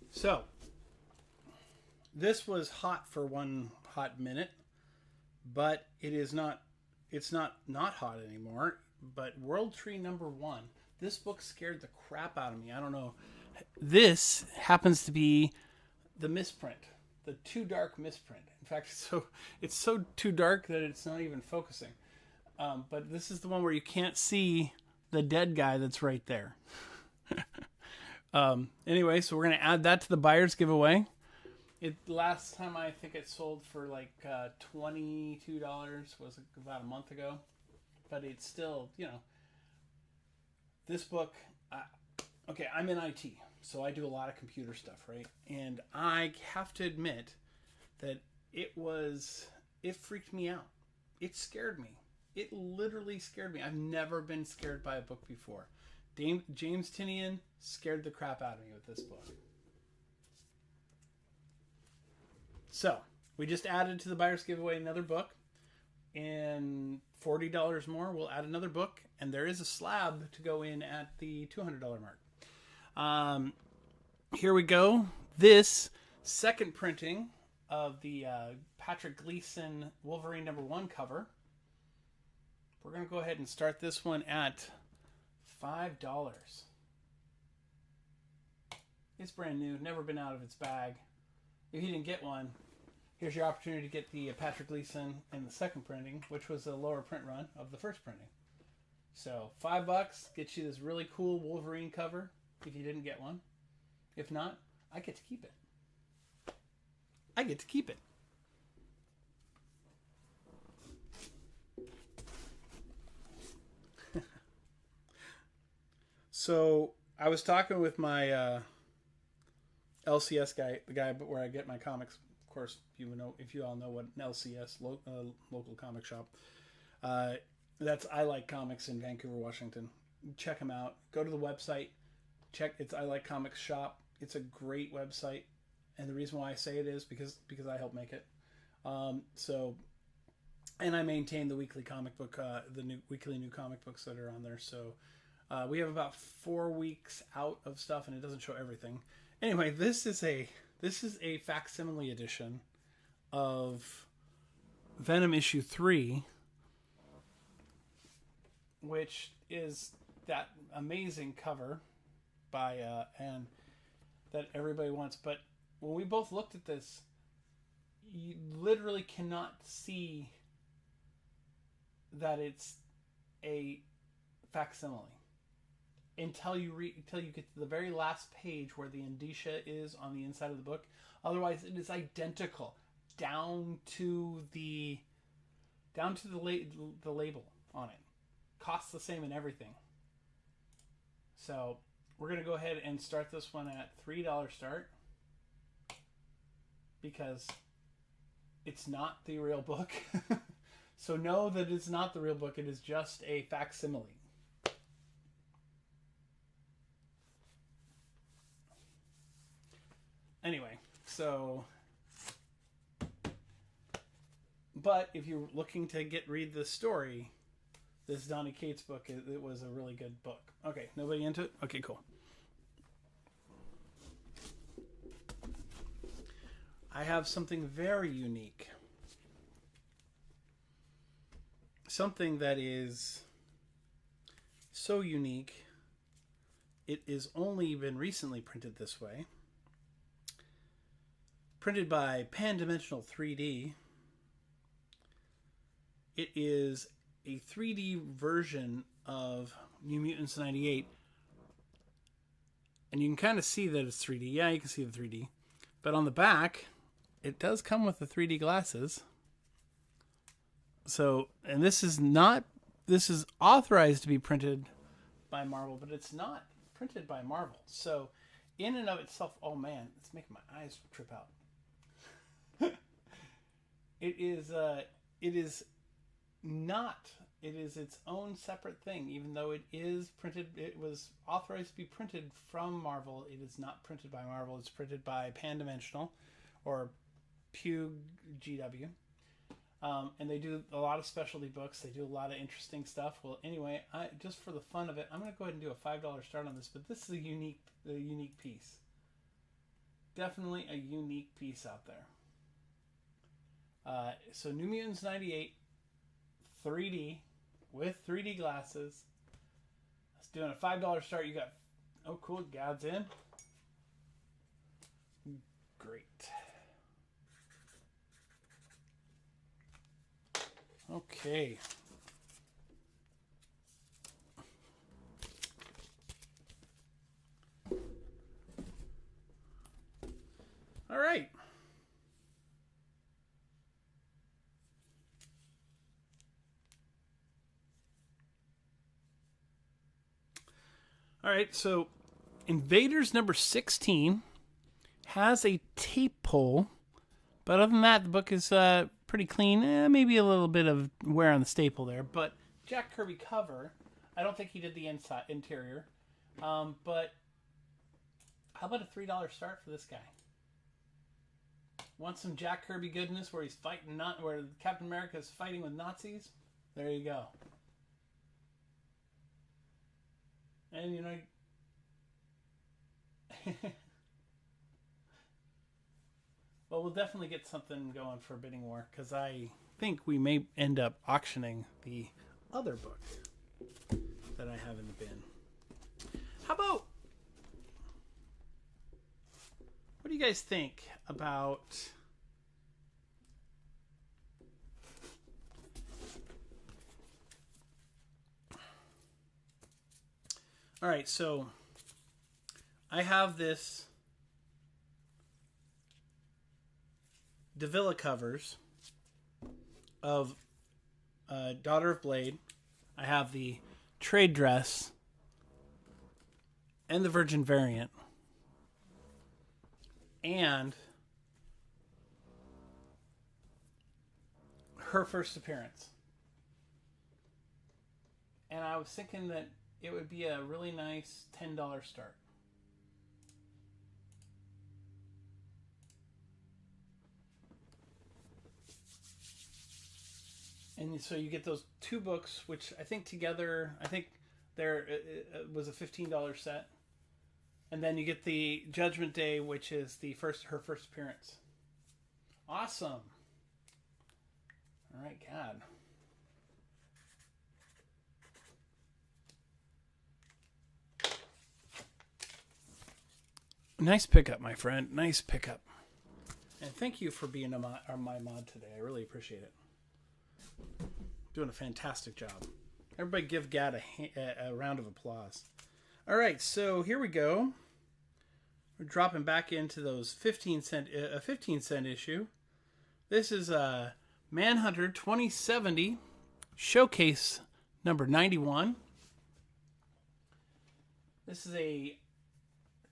So, this was hot for one hot minute, but it's not hot anymore. But World Tree number 1, this book scared the crap out of me. I don't know. This happens to be the misprint, the too dark misprint. In fact, it's so too dark that it's not even focusing. But this is the one where you can't see the dead guy that's right there. Anyway, so we're going to add that to the buyer's giveaway. Last time I think it sold for like $22 was about a month ago. But it's still, this book, okay, I'm in IT, so I do a lot of computer stuff, right? And I have to admit that it freaked me out. It scared me. It literally scared me. I've never been scared by a book before. James Tynion scared the crap out of me with this book. So, we just added to the buyer's giveaway another book. And $40 more, we'll add another book. And there is a slab to go in at the $200 mark. Here we go. This second printing of the Patrick Gleason Wolverine number 1 cover. We're going to go ahead and start this one at $5. It's brand new, never been out of its bag. If you didn't get one, here's your opportunity to get the Patrick Gleason in the second printing, which was a lower print run of the first printing. So $5 gets you this really cool Wolverine cover if you didn't get one. If not, I get to keep it. I get to keep it. So I was talking with my LCS guy, the guy where I get my comics. Of course, if you all know what an LCS, local comic shop. That's I Like Comics in Vancouver, Washington. Check them out. Go to the website. It's I Like Comics shop. It's a great website, and the reason why I say it is because I help make it. And I maintain the weekly comic book, weekly new comic books that are on there. So we have about 4 weeks out of stuff, and it doesn't show everything. Anyway, this is a facsimile edition of Venom issue 3, which is that amazing cover by and that everybody wants. But when we both looked at this, you literally cannot see that it's a facsimile until you get to the very last page where the indicia is on the inside of the book. Otherwise, it is identical down to the label on it. Costs the same and everything. So we're gonna go ahead and start this one at $3 start because it's not the real book. So know that it's not the real book. It is just a facsimile. Anyway, but if you're looking to read the story, this Donny Cates book, it was a really good book. Okay, nobody into it? Okay, cool. I have something very unique. Something that is so unique, it is only been recently printed this way. Printed by Pan-Dimensional 3D. It is a 3D version of New Mutants 98. And you can kind of see that it's 3D. Yeah, you can see the 3D. But on the back, it does come with the 3D glasses. So, and this is authorized to be printed by Marvel, but it's not printed by Marvel. So, in and of itself, oh man, it's making my eyes trip out. It is its own separate thing, even though it is printed. It was authorized to be printed from Marvel. It is not printed by Marvel. It's printed by Pan-Dimensional or Pug GW. And they do a lot of specialty books. They do a lot of interesting stuff. Well, anyway, just for the fun of it, I'm going to go ahead and do a $5 start on this. But this is a unique piece. Definitely a unique piece out there. So New Mutants 98, 3D, with 3D glasses. Let's do a $5 start. You got, oh cool, God's in. Great. Okay. All right. All right, so Invaders number 16 has a tape pull, but other than that, the book is pretty clean. Maybe a little bit of wear on the staple there, but Jack Kirby cover. I don't think he did the interior, but how about a $3 start for this guy? Want some Jack Kirby goodness where he's fighting, where Captain America is fighting with Nazis? There you go. And you know, well, we'll definitely get something going for Bidding War, because I think we may end up auctioning the other book that I have in the bin. How about, what do you guys think about all right, so I have this Davila covers of Daughter of Blade. I have the trade dress and the Virgin variant, and her first appearance. And I was thinking that it would be a really nice $10 start. And so you get those two books, which I think together, I think it was a $15 set. And then you get the Judgment Day, which is her first appearance. Awesome. All right, God. Nice pickup, my friend. Nice pickup. And thank you for being my mod today. I really appreciate it. Doing a fantastic job. Everybody give Gad a round of applause. All right, so here we go. We're dropping back into those 15-cent issue. This is a Manhunter 2070 Showcase number 91. This is a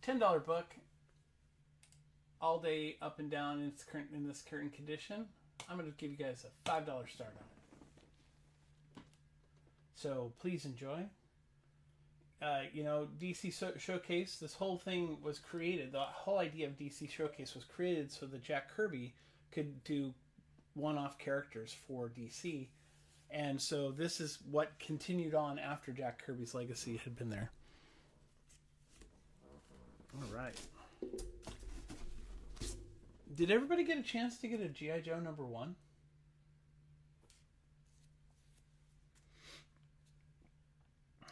$10 book, all day up and down in this current condition. I'm going to give you guys a $5 start on it. So please enjoy. DC Showcase, this whole thing was created, the whole idea of DC Showcase was created so that Jack Kirby could do one-off characters for DC. And so this is what continued on after Jack Kirby's legacy had been there. All right. Did everybody get a chance to get a G.I. Joe number 1?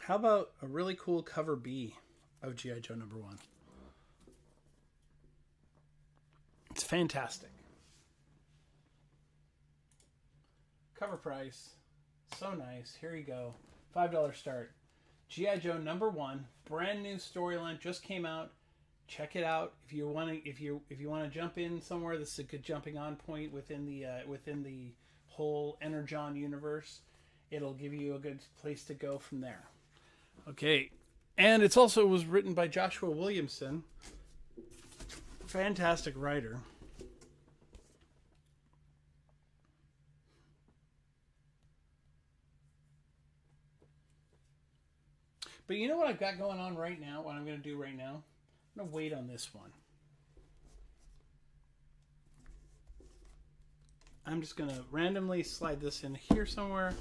How about a really cool cover B of G.I. Joe number 1? It's fantastic. Cover price. So nice. Here you go. $5 start. G.I. Joe number 1. Brand new storyline. Just came out. Check it out. If you want to jump in somewhere, this is a good jumping on point within the whole Energon universe. It'll give you a good place to go from there. Okay, and it's also was written by Joshua Williamson, fantastic writer. But you know what I've got going on right now? What I'm going to do right now? I'm going to wait on this one. I'm just going to randomly slide this in here somewhere.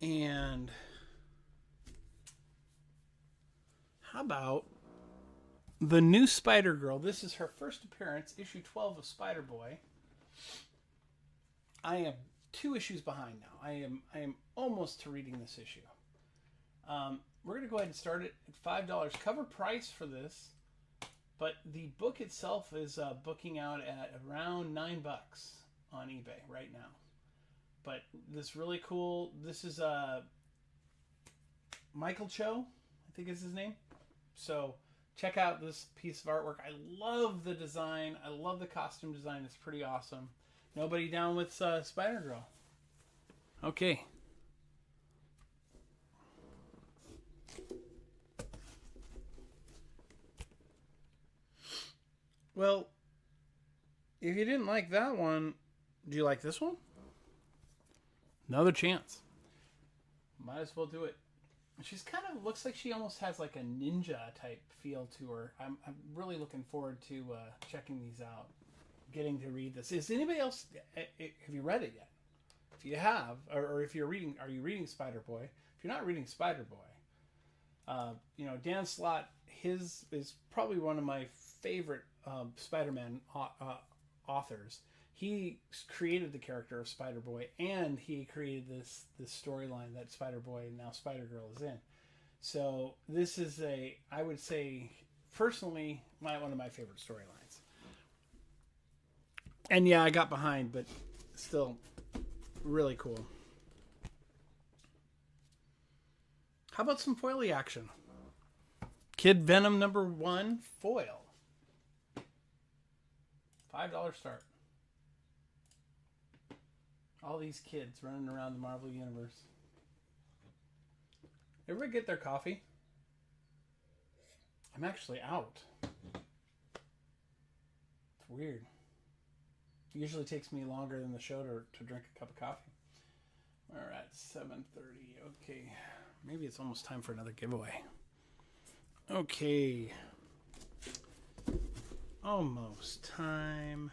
And how about the new Spider-Girl? This is her first appearance, issue 12 of Spider-Boy. I am 2 issues behind now. I am almost to reading this issue. We're going to go ahead and start it at $5 cover price for this, but the book itself is booking out at around $9 on eBay right now. But this really cool. This is Michael Cho, I think is his name. So check out this piece of artwork. I love the design. I love the costume design. It's pretty awesome. Nobody down with Spider-Girl? Okay. Well, if you didn't like that one, do you like this one? Another chance. Might as well do it. She's kind of looks like she almost has like a ninja type feel to her. I'm really looking forward to checking these out. Getting to read this. Is anybody else? Have you read it yet? If you have, or if you're reading, are you reading Spider-Boy? If you're not reading Spider-Boy, Dan Slott, his is probably one of my favorite Spider-Man authors. He created the character of Spider-Boy, and he created this storyline that Spider-Boy and now Spider-Girl is in. So this is I would say, personally, one of my favorite storylines. And yeah, I got behind, but still really cool. How about some foily action? Kid Venom number 1 foil. $5 start. All these kids running around the Marvel Universe. Everybody get their coffee? I'm actually out. It's weird. It usually takes me longer than the show to drink a cup of coffee. We're at 7:30. Okay. Maybe it's almost time for another giveaway. Okay. Almost time.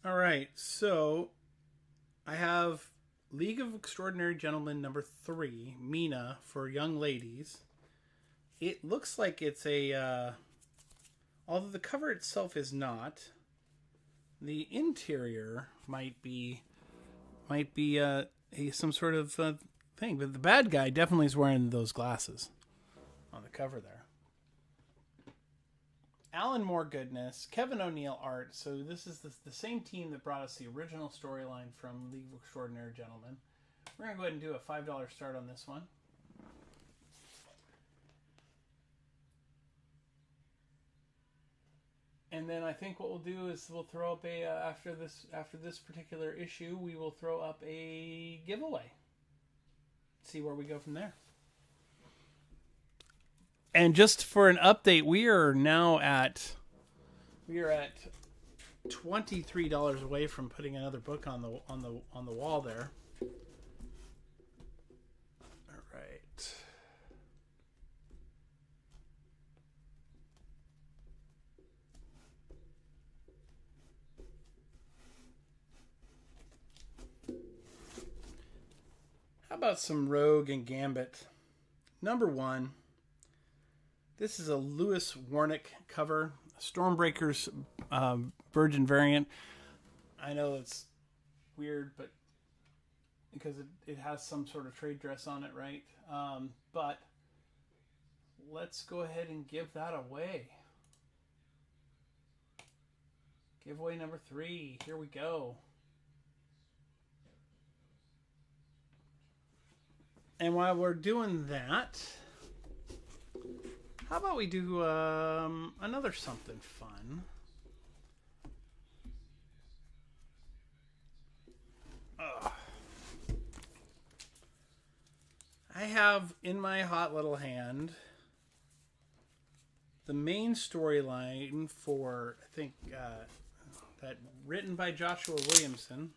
All right, so I have League of Extraordinary Gentlemen number 3, Mina, for young ladies. It looks like it's a, although the cover itself is not, the interior might be some sort of thing. But the bad guy definitely is wearing those glasses on the cover there. Alan Moore goodness, Kevin O'Neill art. So this is the same team that brought us the original storyline from League of Extraordinary Gentlemen. We're going to go ahead and do a $5 start on this one. And then I think what we'll do is we'll throw up a after this particular issue, we will throw up a giveaway. See where we go from there. And just for an update, we are at $23 away from putting another book on the wall there. All right. How about some Rogue and Gambit? Number 1. This is a Lewis Warnick cover, Stormbreaker's Virgin variant. I know it's weird, but because it has some sort of trade dress on it, right? But let's go ahead and give that away. Giveaway number 3. Here we go. And while we're doing that, how about we do another something fun? I have in my hot little hand the main storyline for, I think, that written by Joshua Williamson.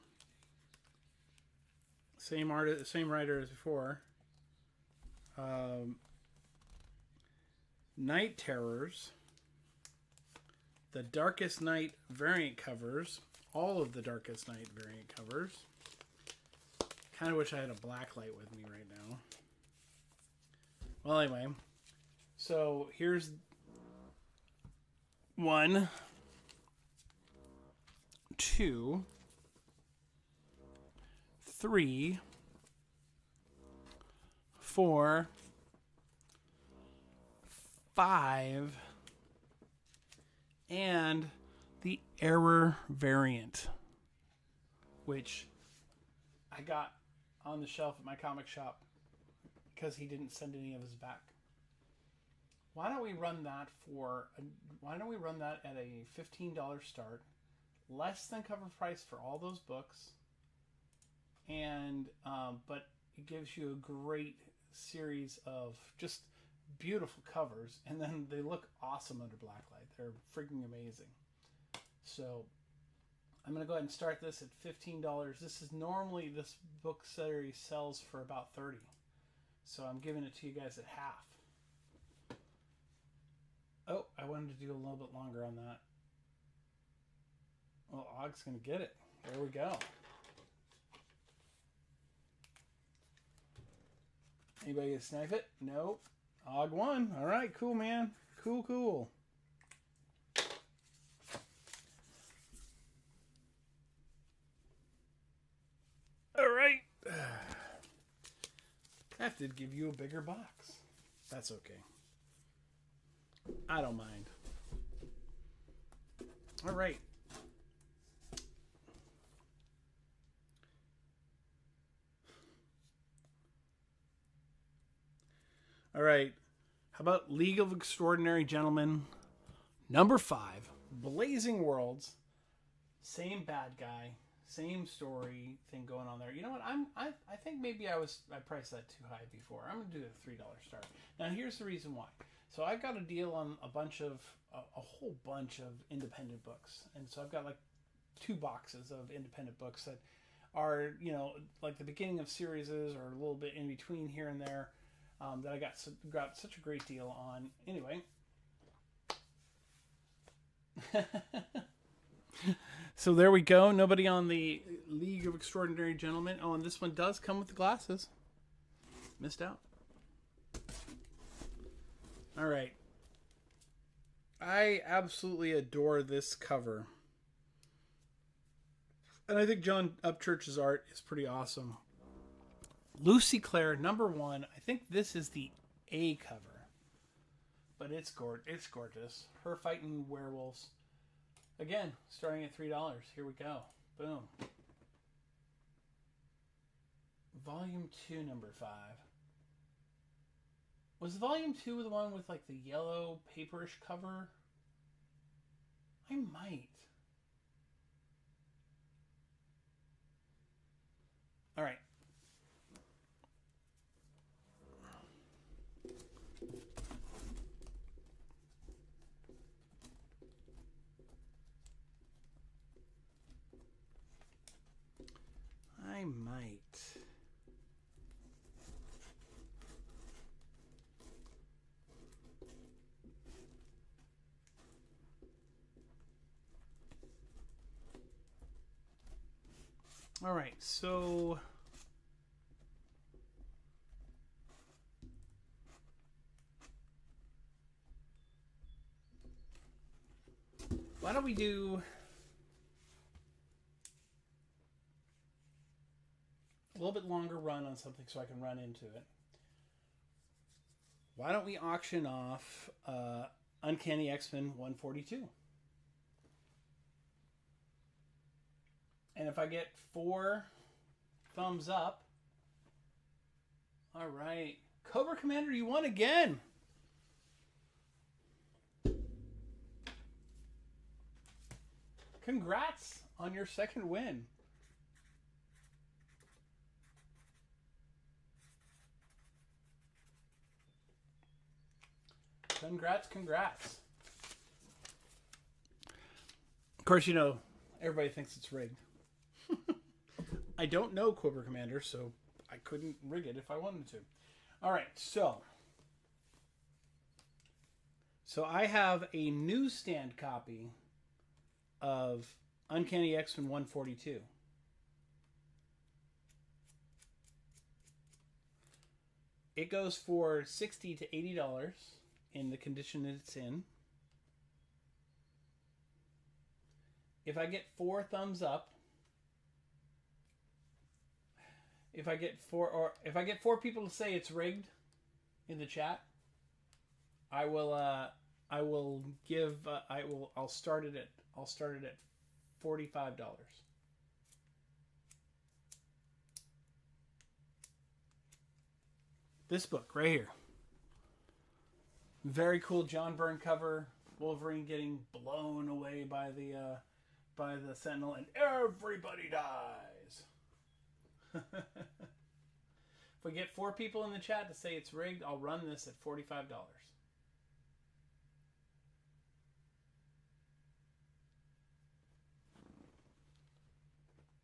Same artist, same writer as before. Night Terrors, the Darkest Night variant covers, all of the Darkest Night variant covers. Kind of wish I had a black light with me right now. Well, anyway, so here's 1, 2, 3, 4, 5, and the Error variant, which I got on the shelf at my comic shop because he didn't send any of his back. Why don't we run that at a $15 start, less than cover price for all those books, and but it gives you a great series of just beautiful covers, and then they look awesome under blacklight. They're freaking amazing. So I'm going to go ahead and start this at $15. This book series sells for about $30. So I'm giving it to you guys at half. Oh, I wanted to do a little bit longer on that. Well, Og's going to get it. There we go. Anybody gonna snipe it? Nope. Og won. All right, cool, man. Cool. All right. I have to give you a bigger box. That's okay. I don't mind. All right. All right. How about League of Extraordinary Gentlemen number 5, Blazing Worlds, same bad guy, same story thing going on there. You know what? I think maybe I priced that too high before. I'm gonna do a $3 start. Now here's the reason why. So I got a deal on a whole bunch of independent books, and so I've got like 2 boxes of independent books that are, you know, like the beginning of series or a little bit in between here and there, that I got such a great deal on. Anyway. So there we go. Nobody on the League of Extraordinary Gentlemen. Oh, and this one does come with the glasses. Missed out. All right. I absolutely adore this cover. And I think John Upchurch's art is pretty awesome. Lucy Clare, #1. I think this is the A cover. But it's gorgeous. Her fighting werewolves. Again, starting at $3. Here we go. Boom. Volume 2, #5. Was Volume 2 the one with like the yellow paperish cover? I might. All right. I might. All right, so why don't we do a little bit longer run on something so I can run into it. Why don't we auction off Uncanny X-Men 142? And if I get 4 thumbs up, all right. Cobra Commander, you won again. Congrats on your second win. Congrats. Of course, you know, everybody thinks it's rigged. I don't know Cobra Commander, so I couldn't rig it if I wanted to. All right, so I have a newsstand copy of Uncanny X-Men 142. It goes for $60 to $80 in the condition that it's in. If I get 4 thumbs up, if I get 4 people to say it's rigged in the chat, I'll start it at $45. This book right here. Very cool John Byrne cover. Wolverine getting blown away by the Sentinel, and everybody dies. If we get 4 people in the chat to say it's rigged, I'll run this at $45.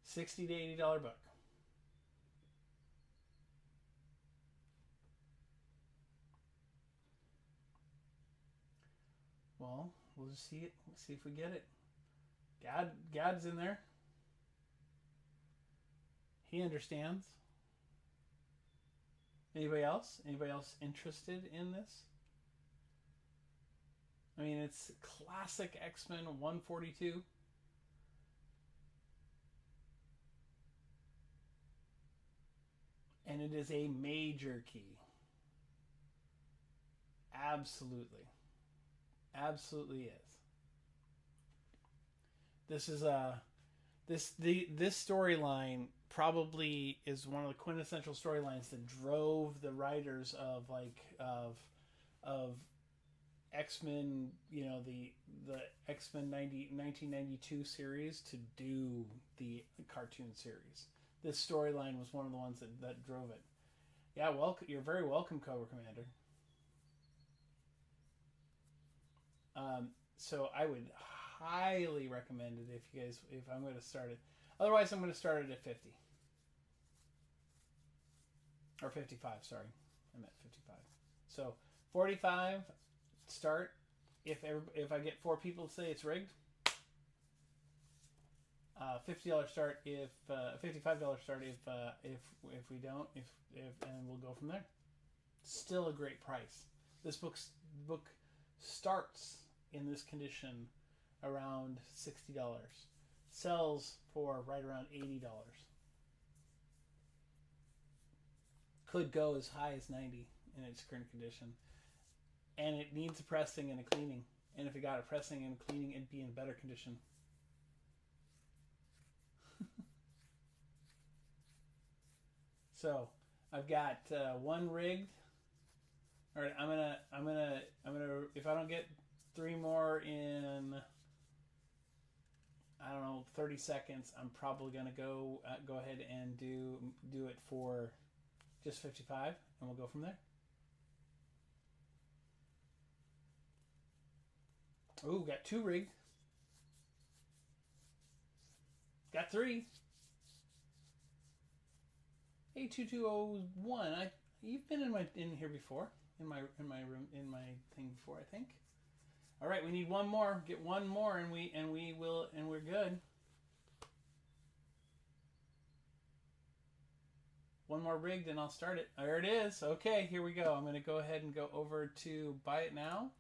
$60 to $80 book. Well, we'll just see it. We'll see if we get it. Gad's in there. He understands. Anybody else? Anybody else interested in this? I mean, it's classic X-Men 142. And it is a major key. Absolutely. Absolutely is. This is this storyline probably is one of the quintessential storylines that drove the writers of X-Men, the X-Men 1992 series to do the cartoon series. This storyline was one of the ones that drove it. Yeah, welcome. You're very welcome, Cobra Commander. So I would highly recommend it if I'm going to start it. Otherwise, I'm going to start it at 50 or 55. Sorry, I meant 55. So 45 start. If I get 4 people to say it's rigged, $50 start. If $55 start. If we don't, and we'll go from there. Still a great price. This book starts in this condition around $60. Sells for right around $80. Could go as high as $90 in its current condition. And it needs a pressing and a cleaning. And if it got a pressing and cleaning, it'd be in better condition. So I've got one rigged. All right, I'm gonna. If I don't get 3 more in, I don't know, 30 seconds, I'm probably gonna go ahead and do it for just 55, and we'll go from there. Ooh, got 2 rigged. Got 3. 82201. You've been in here before, in my room, in my thing before, I think. All right, we need one more. Get one more, and we're good. One more rigged, and I'll start it. There it is. Okay, here we go. I'm going to go ahead and go over to buy it now.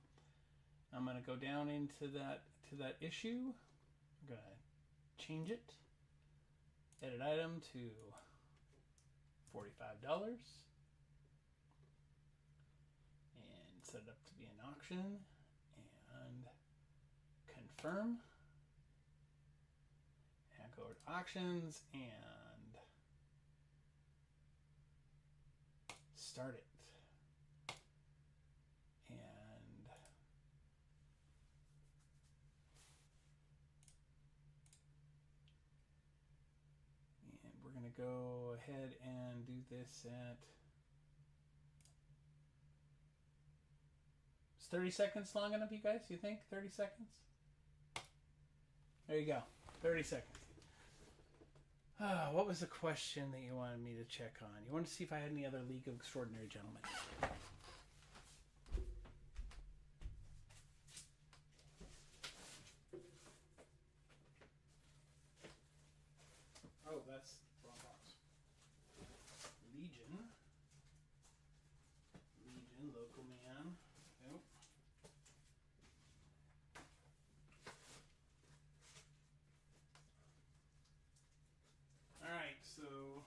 I'm going to go down into that issue. I'm going to change it. Edit item to $45. And set it up to be an auction. And confirm. And go over to auctions and start it. We're going to go ahead and do this at... Is 30 seconds long enough, you guys? You think? 30 seconds? There you go. 30 seconds. What was the question that you wanted me to check on? You wanted to see if I had any other League of Extraordinary Gentlemen. Oh, that's... Legion, local man. Nope. Alright, so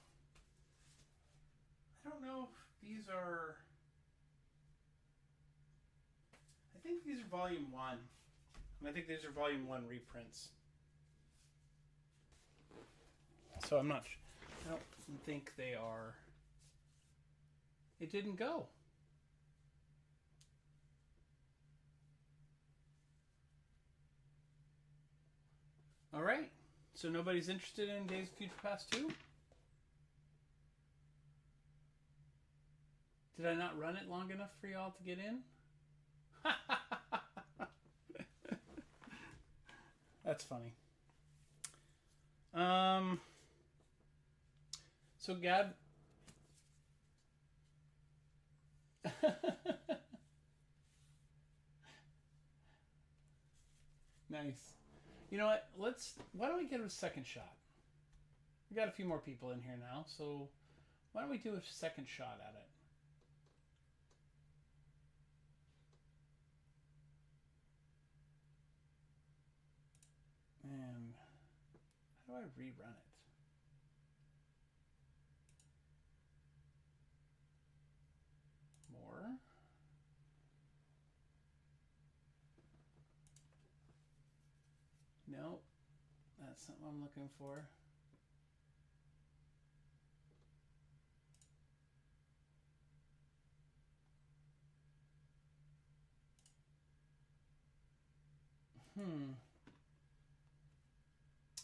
I don't know if these are... I think these are volume 1. And I think these are volume 1 reprints. So I'm not... I don't think they are... It didn't go. All right. So nobody's interested in Days of Future Past 2? Did I not run it long enough for y'all to get in? That's funny. So Gab... Nice. You know what? Why don't we get a second shot? We got a few more people in here now, so why don't we do a second shot at it? And how do I rerun it? More. No, that's not what I'm looking for.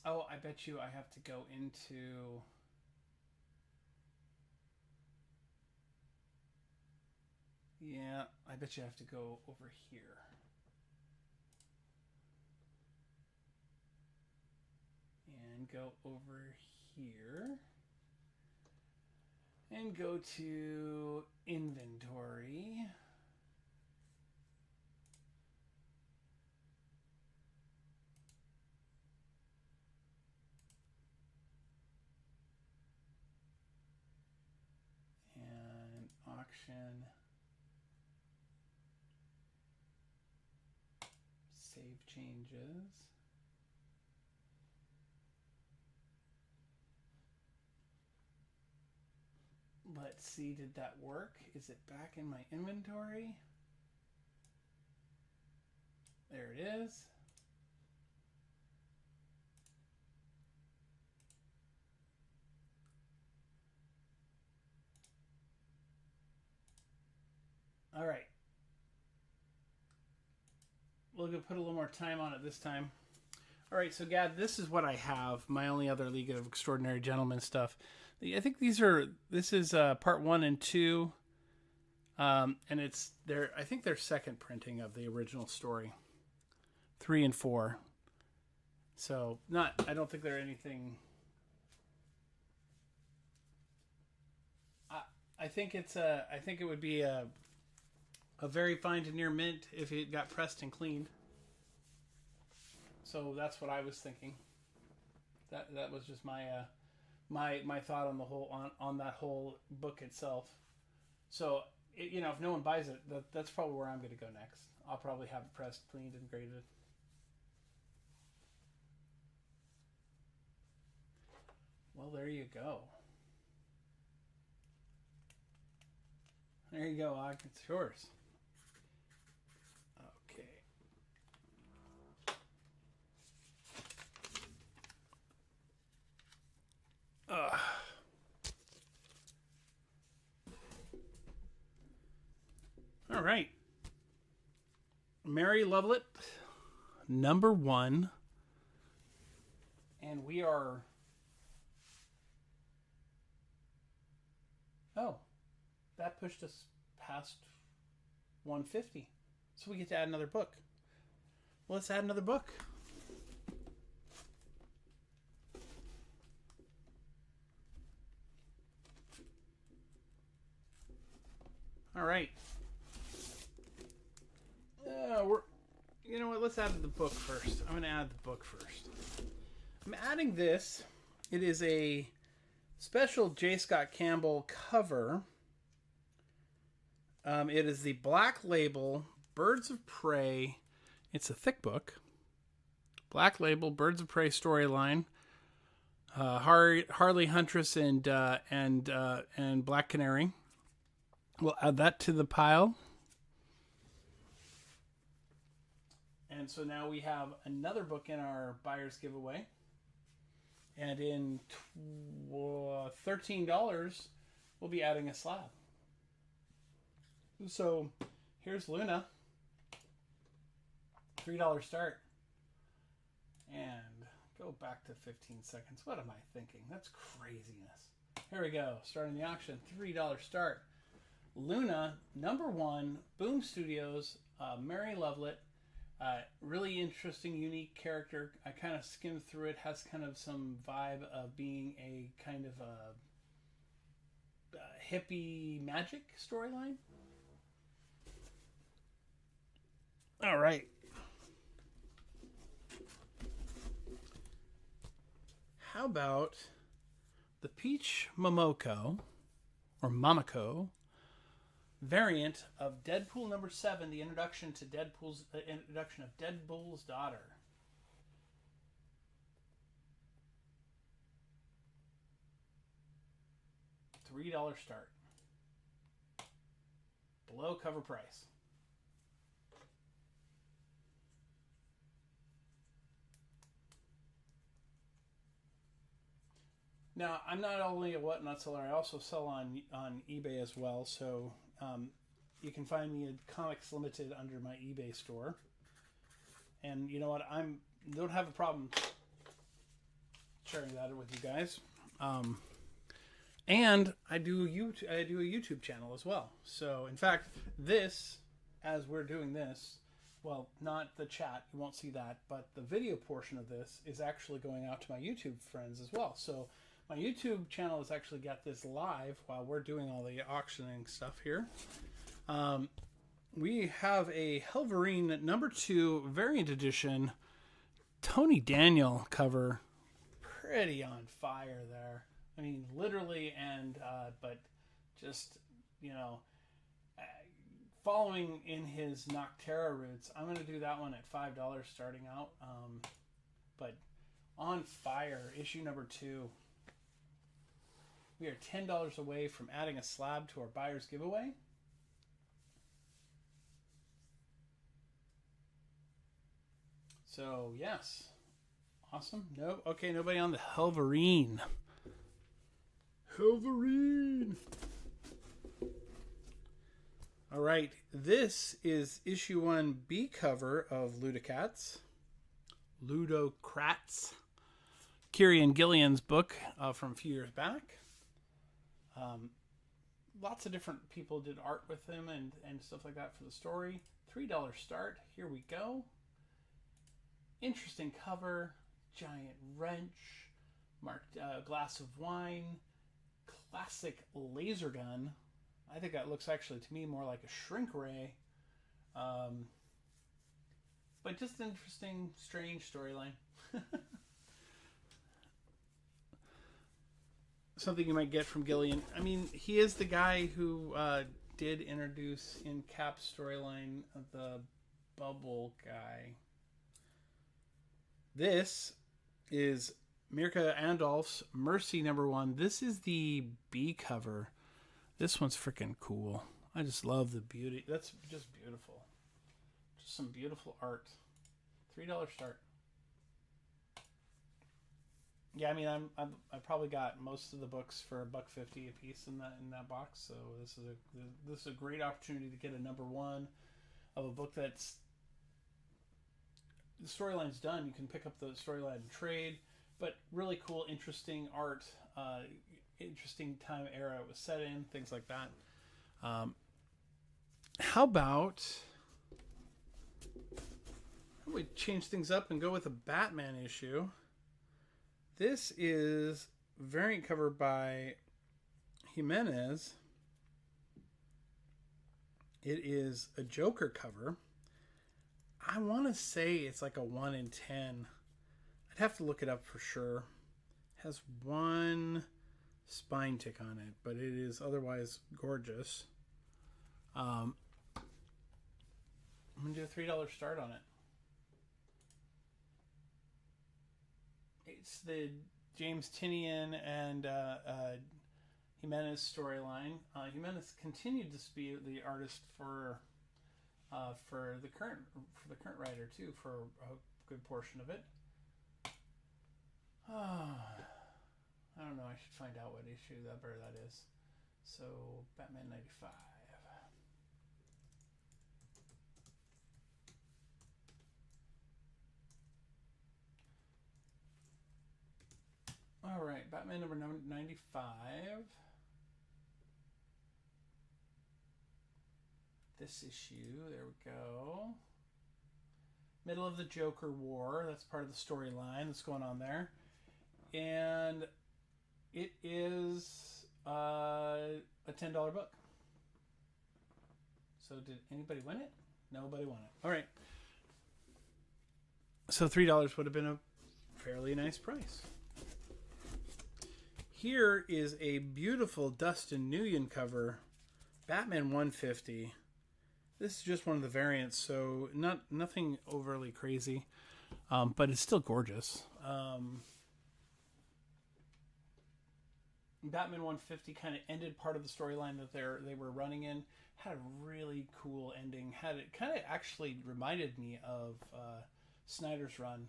Oh, I bet you I have to go into... Yeah, I bet you have to go over here. And go over here. And go to inventory. And auction. Save changes. Let's see, did that work? Is it back in my inventory? There it is. All right. We'll go put a little more time on it this time. All right, so Gad, this is what I have. My only other League of Extraordinary Gentlemen stuff. I think this is part 1 and 2. And it's their, I think their second printing of the original story. 3 and 4. So I don't think they're anything. I think it would be a very fine to near mint if it got pressed and cleaned. So that's what I was thinking. That was just my my thought on the whole on that whole book itself. So if no one buys it, that's probably where I'm going to go next. I'll probably have it pressed, cleaned, and graded. Well, there you go. There you go, Og. It's yours. Okay. All right. Mary Lovelet, number 1. And we are... Oh, that pushed us past 150. So we get to add another book. Well, let's add another book. All right. You know what? Let's add the book first. I'm going to add the book first. I'm adding this. It is a special J. Scott Campbell cover. It is the Black Label Birds of Prey. It's a thick book. Black Label Birds of Prey storyline. Harley Huntress and Black Canary. We'll add that to the pile. And so now we have another book in our buyer's giveaway. And in $13, we'll be adding a slab. So here's Luna. $3 start. And go back to 15 seconds. What am I thinking? That's craziness. Here we go. Starting the auction. $3 start. Luna, number 1, Boom Studios, Mary Lovelet. Really interesting, unique character. I kind of skimmed through it. Has kind of some vibe of being a kind of a hippie magic storyline. All right. How about the Peach Momoko, or Momoko, variant of Deadpool number 7, the introduction to introduction of Deadpool's daughter. $3 start. Below cover price. Now, I'm not only a Whatnot seller, I also sell on eBay as well, so you can find me at Comics Limited under my eBay store. And you know what? Don't have a problem sharing that with you guys. And I do a YouTube channel as well. So in fact, this, as we're doing this, well, not the chat, you won't see that, but the video portion of this is actually going out to my YouTube friends as well. So my YouTube channel has actually got this live while we're doing all the auctioning stuff here. We have a Helverine #2 variant edition Tony Daniel cover. Pretty on fire there. I mean, literally, but just, you know, following in his Noctera roots. I'm going to do that one at $5 starting out. But on fire, issue #2. We are $10 away from adding a slab to our buyer's giveaway. So, yes. Awesome. No, okay, nobody on the Helverine. Helverine. All right, this is issue 1B cover of Ludocrats. Kieran Gillian's book from a few years back. Lots of different people did art with him and stuff like that for the story. $3 start. Here we go. Interesting cover. Giant wrench. Marked glass of wine. Classic laser gun. I think that looks actually to me more like a shrink ray. But just an interesting, strange storyline. Something you might get from Gillian. I mean, he is the guy who did introduce in Cap's storyline the bubble guy. This is Mirka Andolf's Mercy #1. This is the B cover. This one's freaking cool. I just love the beauty. That's just beautiful. Just some beautiful art. $3 start. Yeah, I mean, I probably got most of the books for $1.50 a piece in that box. So this is a great opportunity to get a #1 of a book that's the storyline's done. You can pick up the storyline and trade, but really cool, interesting art. Interesting time era it was set in, things like that. How about we change things up and go with a Batman issue? This is variant cover by Jimenez. It is a Joker cover. I want to say it's like a 1 in 10. I'd have to look it up for sure. It has one spine tick on it, but it is otherwise gorgeous. I'm gonna do a $3 start on it. It's the James Tynion and Jimenez storyline. Jimenez continued to be the artist for the current writer too, for a good portion of it. I don't know. I should find out what issue that is. So, Batman 95. All right, Batman number 95. This issue, there we go. Middle of the Joker War. That's part of the storyline that's going on there. And it is a $10 book. So did anybody win it? Nobody won it. All right. So $3 would have been a fairly nice price. Here is a beautiful Dustin Nguyen cover, Batman 150. This is just one of the variants, so nothing overly crazy, but it's still gorgeous. Batman 150 kind of ended part of the storyline that they were running in. Had a really cool ending. It kind of actually reminded me of Snyder's run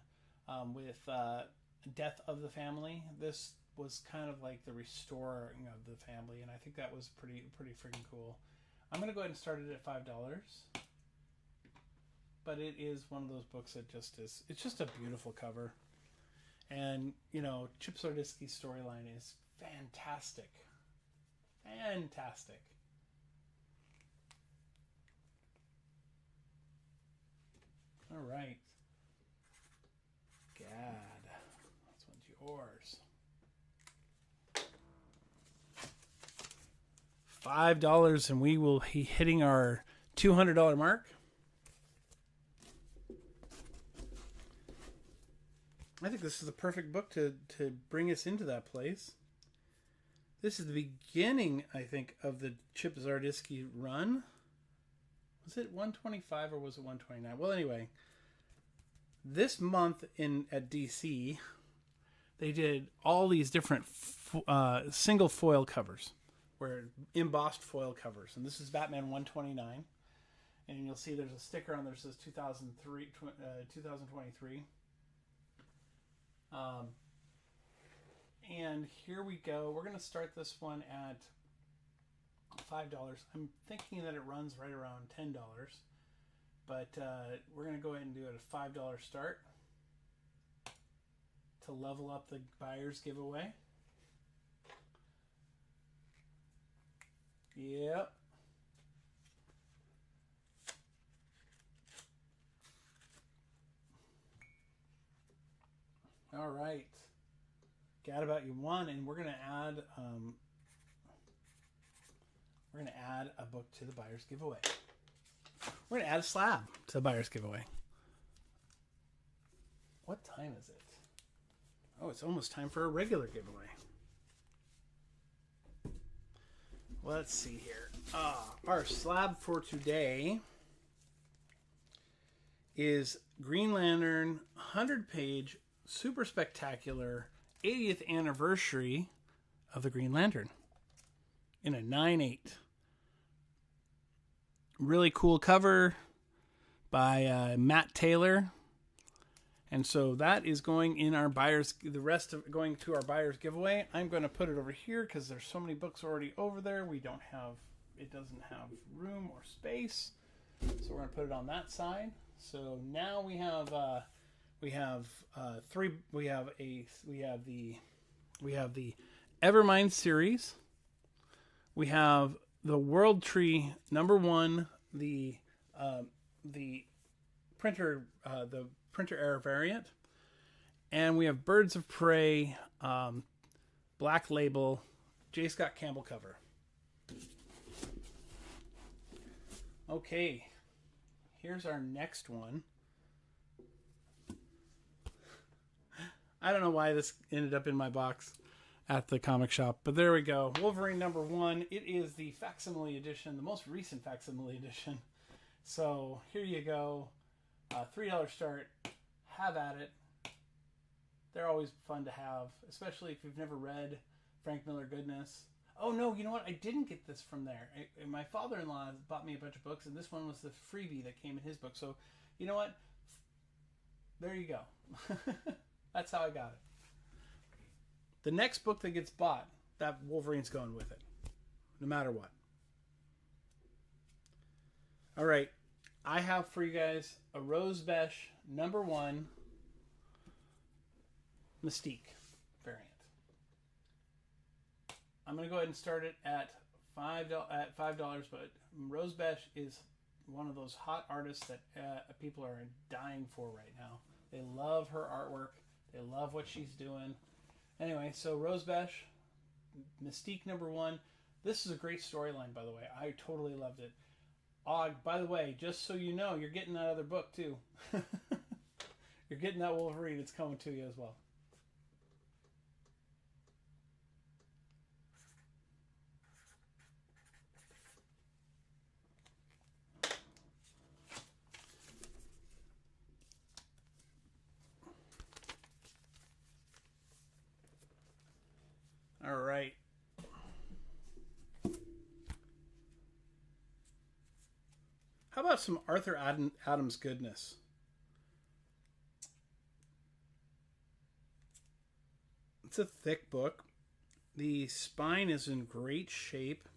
with Death of the Family. This was kind of like the restoring of the family, and I think that was pretty freaking cool. I'm gonna go ahead and start it at $5, but it is one of those books that just is, it's just a beautiful cover. And, you know, Chip Zdarsky's storyline is fantastic. Fantastic. All right. Gad. This one's yours. $5, and we will be hitting our $200 mark. I think this is the perfect book to bring us into that place. This is the beginning, I think, of the Chip Zdarsky run. Was it 125 or was it 129? Well, anyway, this month at DC, they did all these different single foil covers, where embossed foil covers, and this is Batman 129, and you'll see there's a sticker on there that says 2023. And here we go. We're going to start this one at $5. I'm thinking that it runs right around $10, but we're going to go ahead and do it at $5 start to level up the buyer's giveaway. Yep. All right. Gad About You won, and we're gonna add a book to the buyer's giveaway. We're gonna add a slab to the buyer's giveaway. What time is it? Oh, it's almost time for a regular giveaway. Let's see here. Our slab for today is Green Lantern 100-page super spectacular 80th anniversary of the Green Lantern in a 9/8. Really cool cover by Matt Taylor. And so that is going in our buyers, the rest of going to our buyer's giveaway. I'm going to put it over here because there's so many books already over there. It doesn't have room or space. So we're going to put it on that side. So now we have the Evermind series. We have the World Tree #1, the printer error variant, and we have Birds of Prey Black Label J. Scott Campbell cover. Okay, here's our next one. I don't know why this ended up in my box at the comic shop, but there we go. Wolverine #1. It is the facsimile edition, the most recent facsimile edition. So here you go. $3 start. Have at it. They're always fun to have, especially if you've never read Frank Miller goodness. Oh no, you know what? I didn't get this from there. My father-in-law bought me a bunch of books, and this one was the freebie that came in his book. So, you know what? There you go. That's how I got it. The next book that gets bought, that Wolverine's going with it, no matter what. All right, I have for you guys a Rose Besh #1 Mystique variant. I'm going to go ahead and start it at $5, but Rose Besh is one of those hot artists that people are dying for right now. They love her artwork. They love what she's doing. Anyway, so Rose Besh, Mystique #1. This is a great storyline, by the way. I totally loved it. By the way, just so you know, you're getting that other book, too. You're getting that Wolverine. It's coming to you as well. All right. How about some Arthur Adams goodness? It's a thick book. The spine is in great shape.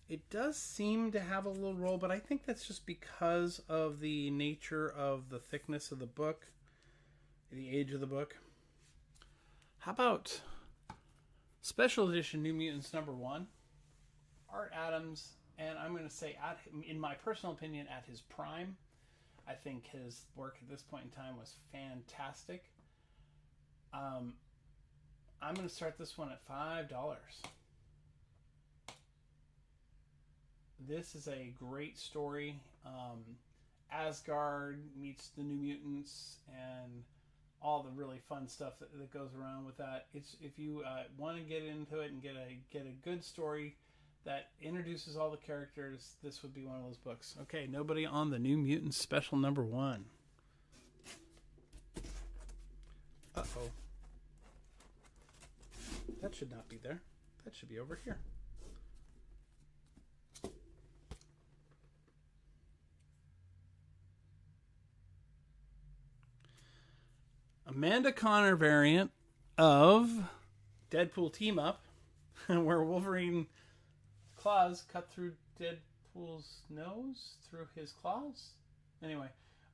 It does seem to have a little roll, but I think that's just because of the nature of the thickness of the book, the age of the book. How about Special Edition New Mutants #1? Art Adams, and I'm going to say, in my personal opinion, at his prime. I think his work at this point in time was fantastic. I'm going to start this one at $5. This is a great story. Asgard meets the New Mutants and all the really fun stuff that goes around with that. It's if you want to get into it and get a good story that introduces all the characters, this would be one of those books. Okay, nobody on the New Mutants special #1. Uh-oh. That should not be there. That should be over here. Amanda Connor variant of Deadpool Team Up, where Wolverine claws cut through Deadpool's nose through his claws. Anyway,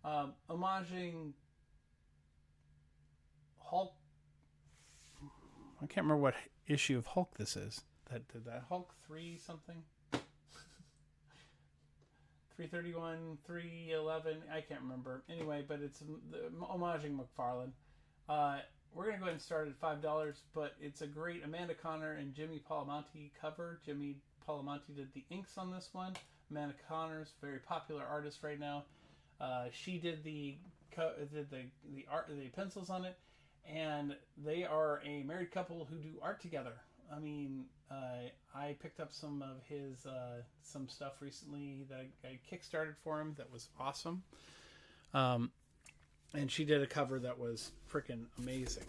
homaging Hulk. I can't remember what issue of Hulk this is. That Hulk 3 something? 331, 311, I can't remember. Anyway, but it's homaging McFarlane. We're going to go ahead and start at $5, but it's a great Amanda Connor and Jimmy Palamonti cover. Jimmy Palamonti did the inks on this one. Amanda Connor's a very popular artist right now. She did the art, the pencils on it, and they are a married couple who do art together. I mean, I picked up some of his some stuff recently that I kickstarted for him that was awesome. And she did a cover that was freaking amazing.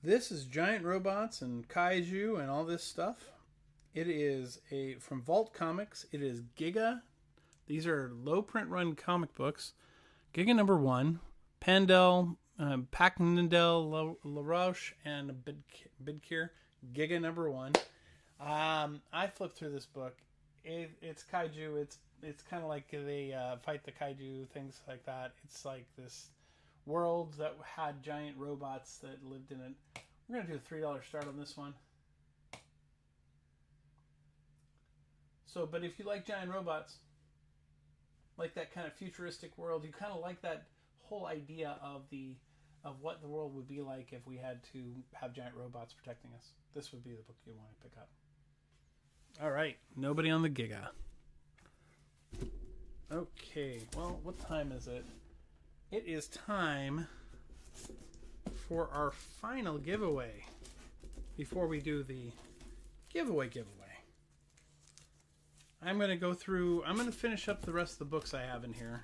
This is giant robots and kaiju and all this stuff. It is from Vault Comics. It is Giga. These are low print run comic books. Giga #1. Pandel, Pacnendel, LaRoche, and Bidkir. Giga #1. I flipped through this book. It's kaiju. It's kind of like they fight the kaiju, things like that. It's like this world that had giant robots that lived in it. We're going to do a $3 start on this one. So, but if you like giant robots, like that kind of futuristic world, you kind of like that whole idea of what the world would be like if we had to have giant robots protecting us, this would be the book you want to pick up. All right, nobody on the Giga. Okay, well, what time is it? It is time for our final giveaway before we do the giveaway. I'm going to finish up the rest of the books I have in here.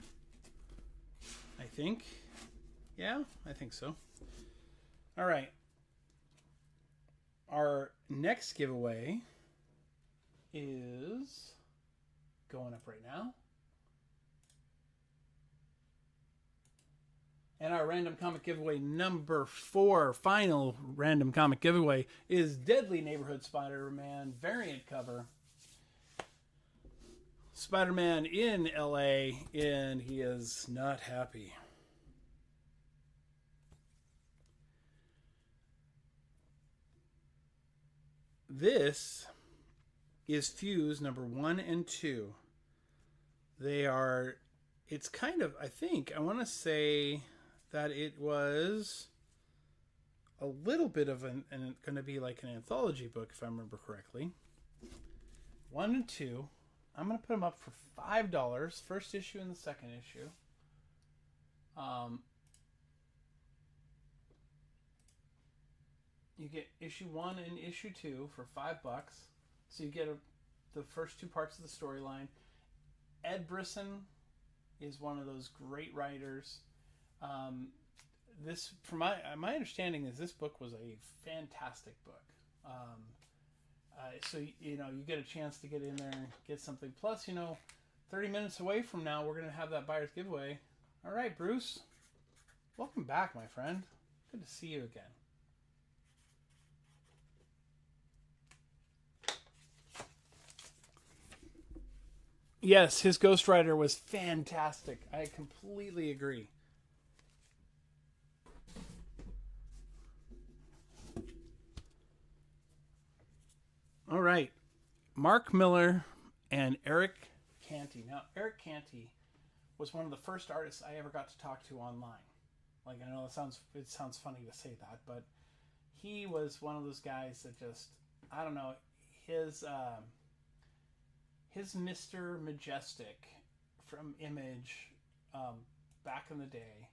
I think. Yeah, I think so. All right. Our next giveaway is going up right now. And our random comic giveaway #4, final random comic giveaway, is Deadly Neighborhood Spider-Man variant cover. Spider-Man in LA, and he is not happy. This is Fuse #1 and 2. It's kind of, I want to say that it was a little bit of going to be like an anthology book, if I remember correctly. 1 and 2. I'm going to put them up for $5, first issue and the second issue. You get issue 1 and issue 2 for $5. So you get the first two parts of the storyline. Ed Brisson is one of those great writers. This, from my understanding, is this book was a fantastic book. So you get a chance to get in there and get something. Plus, 30 minutes away from now, we're going to have that buyer's giveaway. All right, Bruce, welcome back, my friend. Good to see you again. Yes, his Ghost Rider was fantastic. I completely agree. All right. Mark Miller and Eric Canty. Now, Eric Canty was one of the first artists I ever got to talk to online. Like, I know it sounds funny to say that, but he was one of those guys that just, I don't know, his Mr. Majestic from Image back in the day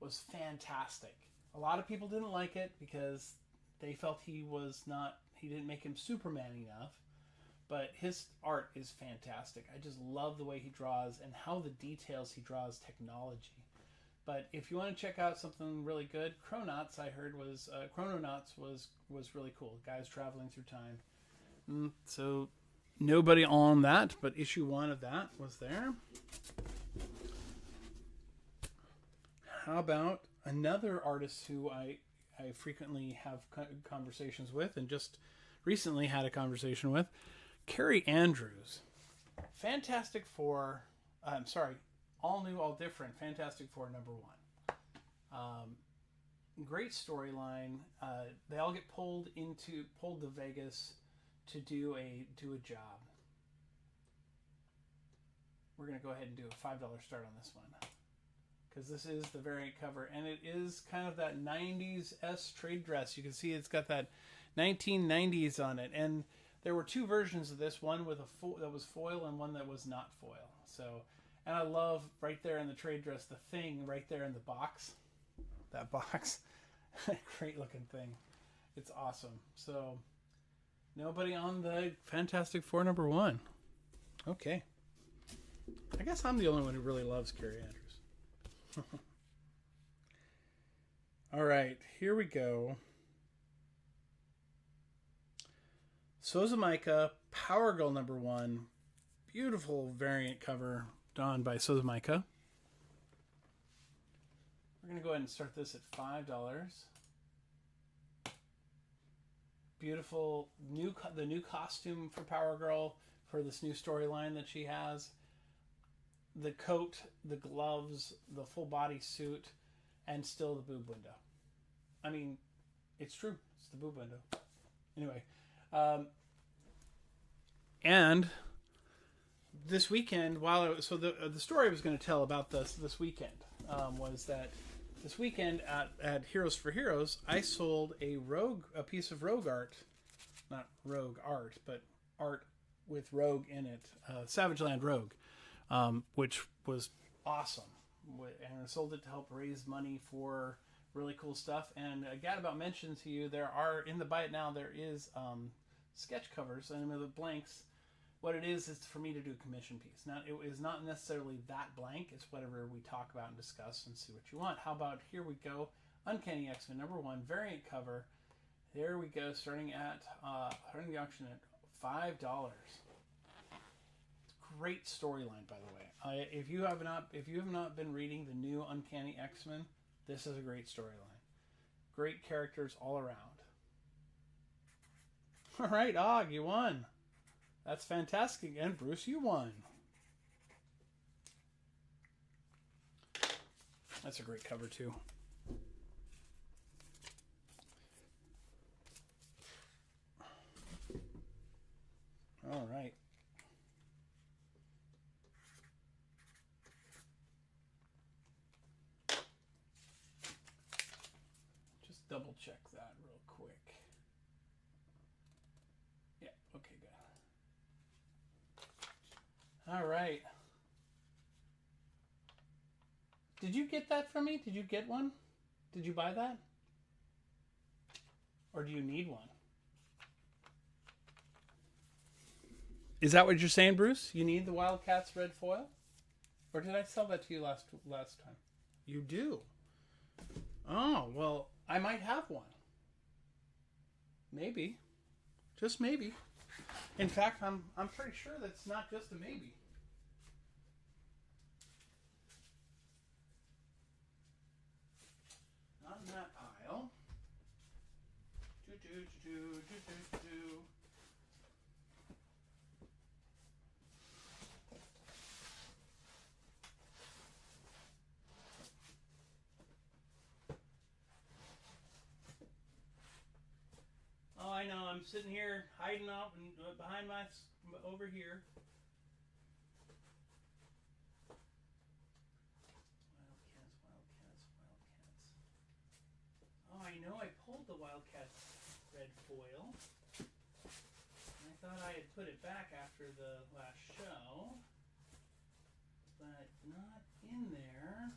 was fantastic. A lot of people didn't like it because they felt he didn't make him Superman enough, but his art is fantastic. I just love the way he draws and how the details he draws technology. But if you want to check out something really good, Chrononauts was really cool. Guys traveling through time. So nobody on that, but issue 1 of that was there. How about another artist who I frequently have conversations with, and just recently had a conversation with, Carrie Andrews. Fantastic Four. All New, All Different. Fantastic Four #1. Great storyline. They all get pulled to Vegas to do a job. We're gonna go ahead and do a $5 start on this one, because this is the variant cover, and it is kind of that 90s trade dress. You can see it's got that 1990s on it, and there were 2 versions of this, one with that was foil and one that was not foil. So, and I love right there in the trade dress, the thing right there in the box. That box. Great looking thing. It's awesome. So, nobody on the Fantastic Four #1. Okay. I guess I'm the only one who really loves Carrie Andrews. All right, here we go. Sozumika, Power Girl #1. Beautiful variant cover done by Sozumika. We're going to go ahead and start this at $5. Beautiful the new costume for Power Girl for this new storyline that she has. The coat, the gloves, the full body suit, and still the boob window. I mean, it's true. It's the boob window. Anyway, and this weekend, the story I was going to tell about this weekend was that this weekend at Heroes for Heroes, I sold a piece of Rogue art, not Rogue art, but art with Rogue in it, Savage Land Rogue, which was awesome. And I sold it to help raise money for really cool stuff. And I got about mentioned to you, there are, in the Buy It Now, there is sketch covers, and the blanks. What it is for me to do a commission piece. Now, it is not necessarily that blank. It's whatever we talk about and discuss and see what you want. How about, here we go, Uncanny X-Men #1, variant cover. There we go, starting the auction at $5. Great storyline, by the way. If you have not been reading the new Uncanny X-Men, this is a great storyline. Great characters all around. All right, Og, you won. That's fantastic. And Bruce, you won. That's a great cover, too. All right. Just double check that real quick. Yeah, okay, good. All right. Did you get that from me? Did you get one? Did you buy that? Or do you need one? Is that what you're saying, Bruce? You need the Wildcats red foil? Or did I sell that to you last time? You do. Oh, well, I might have one. Maybe. Just maybe. In fact, I'm pretty sure that's not just a maybe. Not in that aisle. sitting here hiding out behind my over here. Wildcats. Oh, I know I pulled the Wildcats red foil. I thought I had put it back after the last show, but not in there.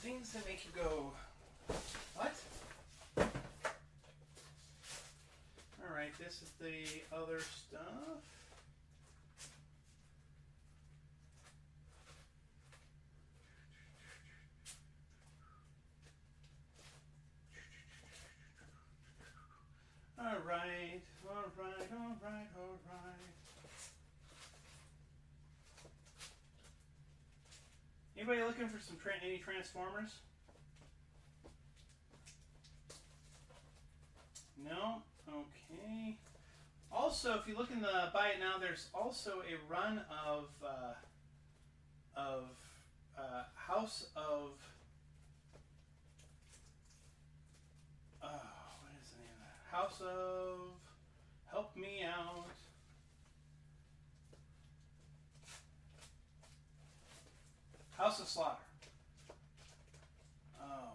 Things that make you go, what? Alright, this is the other stuff. Alright. Anybody looking for some any Transformers? No? Okay. Also, if you look in the Buy It Now, there's also a run of House of... what is the name of that? House of... Help me out. House of Slaughter. Oh.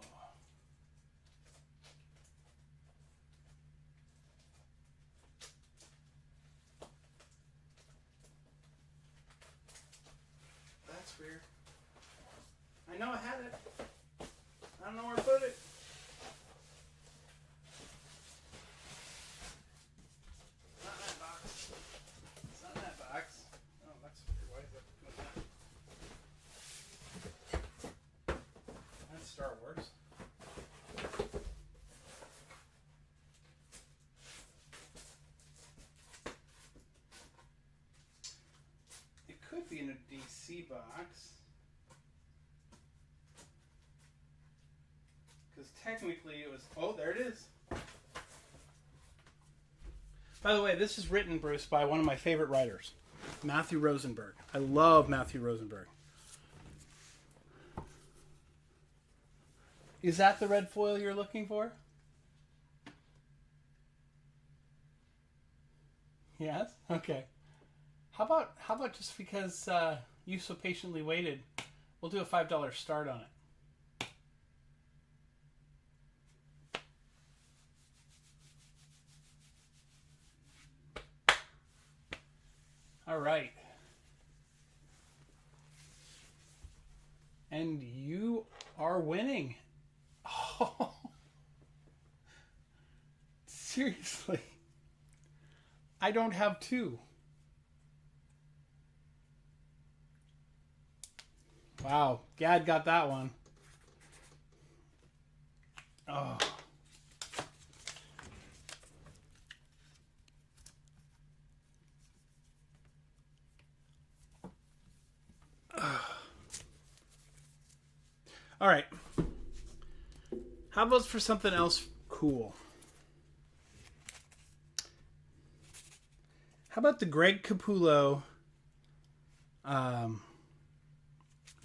That's weird. I know I had it. I don't know where to put it. Not in that box. It's not in that box. Oh, that's weird. Why is that like that? That's Star Wars. It could be in a DC box. Because technically it was... Oh, there it is. By the way, this is written, Bruce, by one of my favorite writers, Matthew Rosenberg. I love Matthew Rosenberg. Is that the red foil you're looking for? Yes? Okay. How about just because you so patiently waited, we'll do a $5 start on it. All right. And you are winning. Oh. Seriously. I don't have two. Wow. Gad got that one. Oh. All right. How about for something else cool? How about the Greg Capullo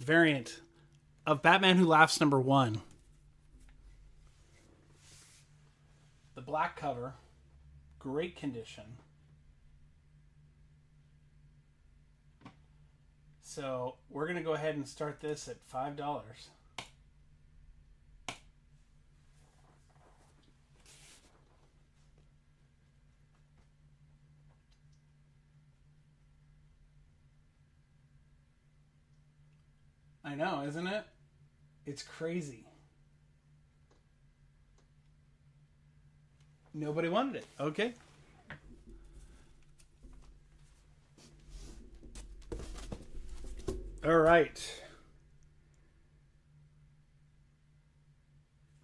variant of Batman Who Laughs #1? The black cover, great condition. So we're going to go ahead and start this at $5. I know, isn't it? It's crazy. Nobody wanted it. Okay. All right.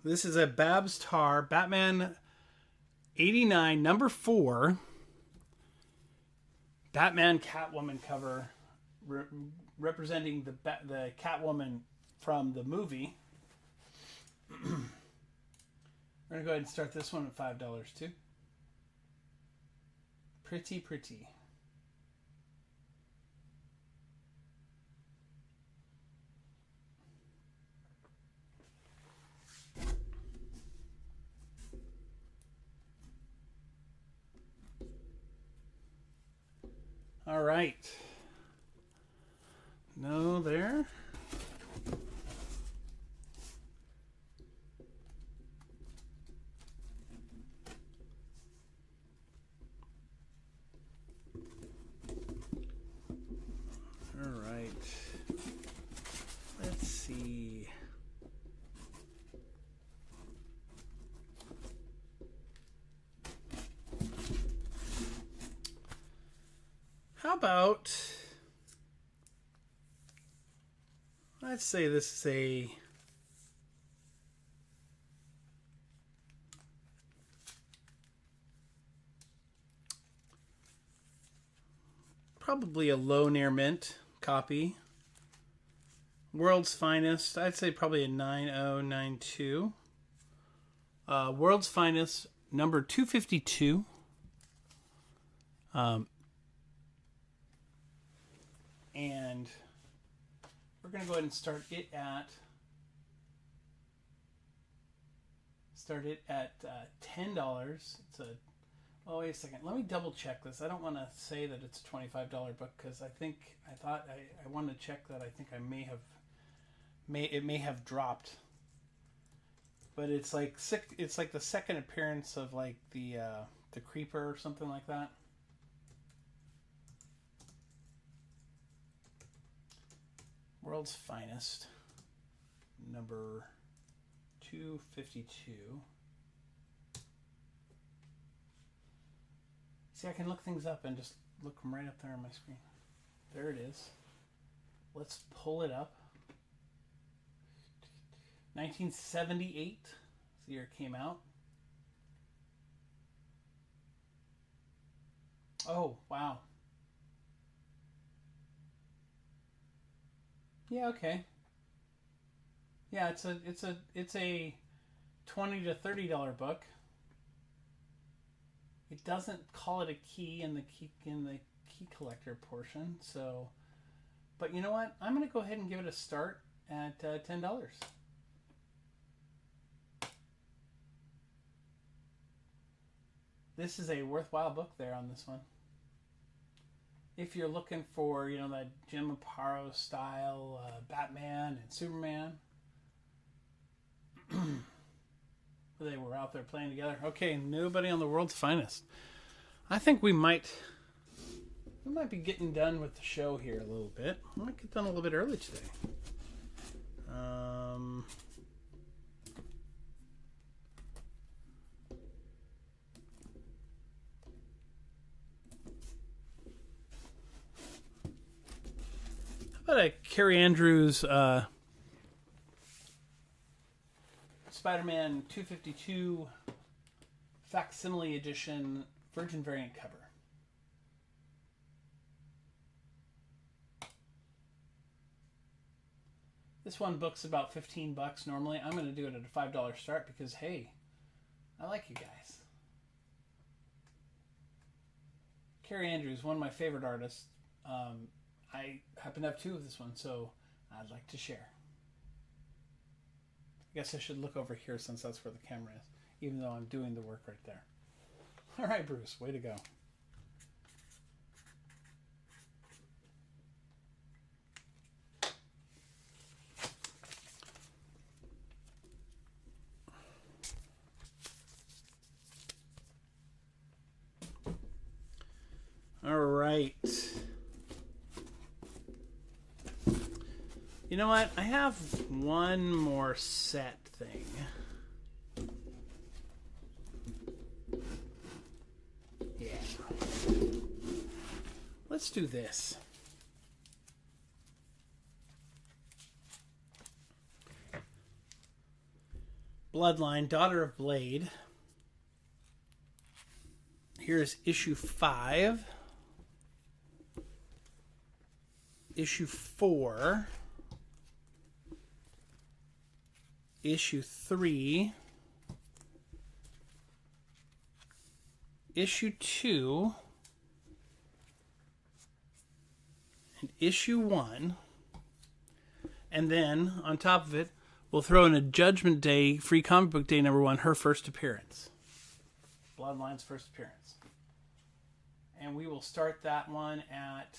This is a Babs Tarr Batman 89 #4 Batman Catwoman cover representing the Catwoman from the movie. We're going to go ahead and start this one at $5 too. Pretty. right. No there. All right. Let's see. How about, let's say this is a probably a low near mint copy. World's Finest, I'd say probably a 9092. World's Finest, number 252. And we're going to go ahead and start it at $10. It's a, oh, wait a second. Let me double check this. I don't want to say that it's a $25 book because I want to check that. I think I it may have dropped. But it's like the second appearance of like the Creeper or something like that. World's Finest, number 252. See, I can look things up and just look them right up there on my screen. There it is. Let's pull it up. 1978 is the year it came out. Oh, wow. Yeah, okay. Yeah, it's a $20 to $30 book. It doesn't call it a key in the key collector portion, so, but you know what? I'm going to go ahead and give it a start at $10. This is a worthwhile book there on this one. If you're looking for, you know, that Jim Aparo style Batman and Superman, they were out there playing together. Okay, nobody on the World's Finest. I think we might be getting done with the show here a little bit. I might get done a little bit early today. How about a Carrie Andrews Spider-Man 252 facsimile edition Virgin variant cover? This one book's about $15 normally. I'm going to do it at a $5 start because, hey, I like you guys. Carrie Andrews, one of my favorite artists. I happen to have two of this one, so I'd like to share. I guess I should look over here since that's where the camera is, even though I'm doing the work right there. All right, Bruce, way to go. All right. You know what? I have one more set thing. Yeah. Let's do this. Bloodline, Daughter of Blade. Here's issue 5. Issue 4. Issue 3, issue 2, and issue 1, and then on top of it, we'll throw in a Judgment Day, Free Comic Book Day number 1, her first appearance. Bloodline's first appearance. and we will start that one at...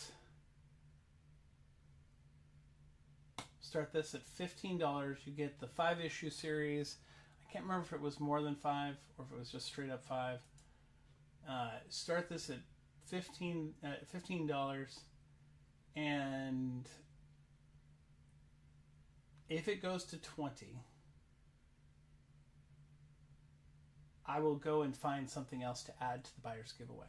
Start this at $15. You get the 5-issue series. I can't remember if it was more than 5 or if it was just straight up 5. Start this at $15, and if it goes to 20, I will go and find something else to add to the buyer's giveaway.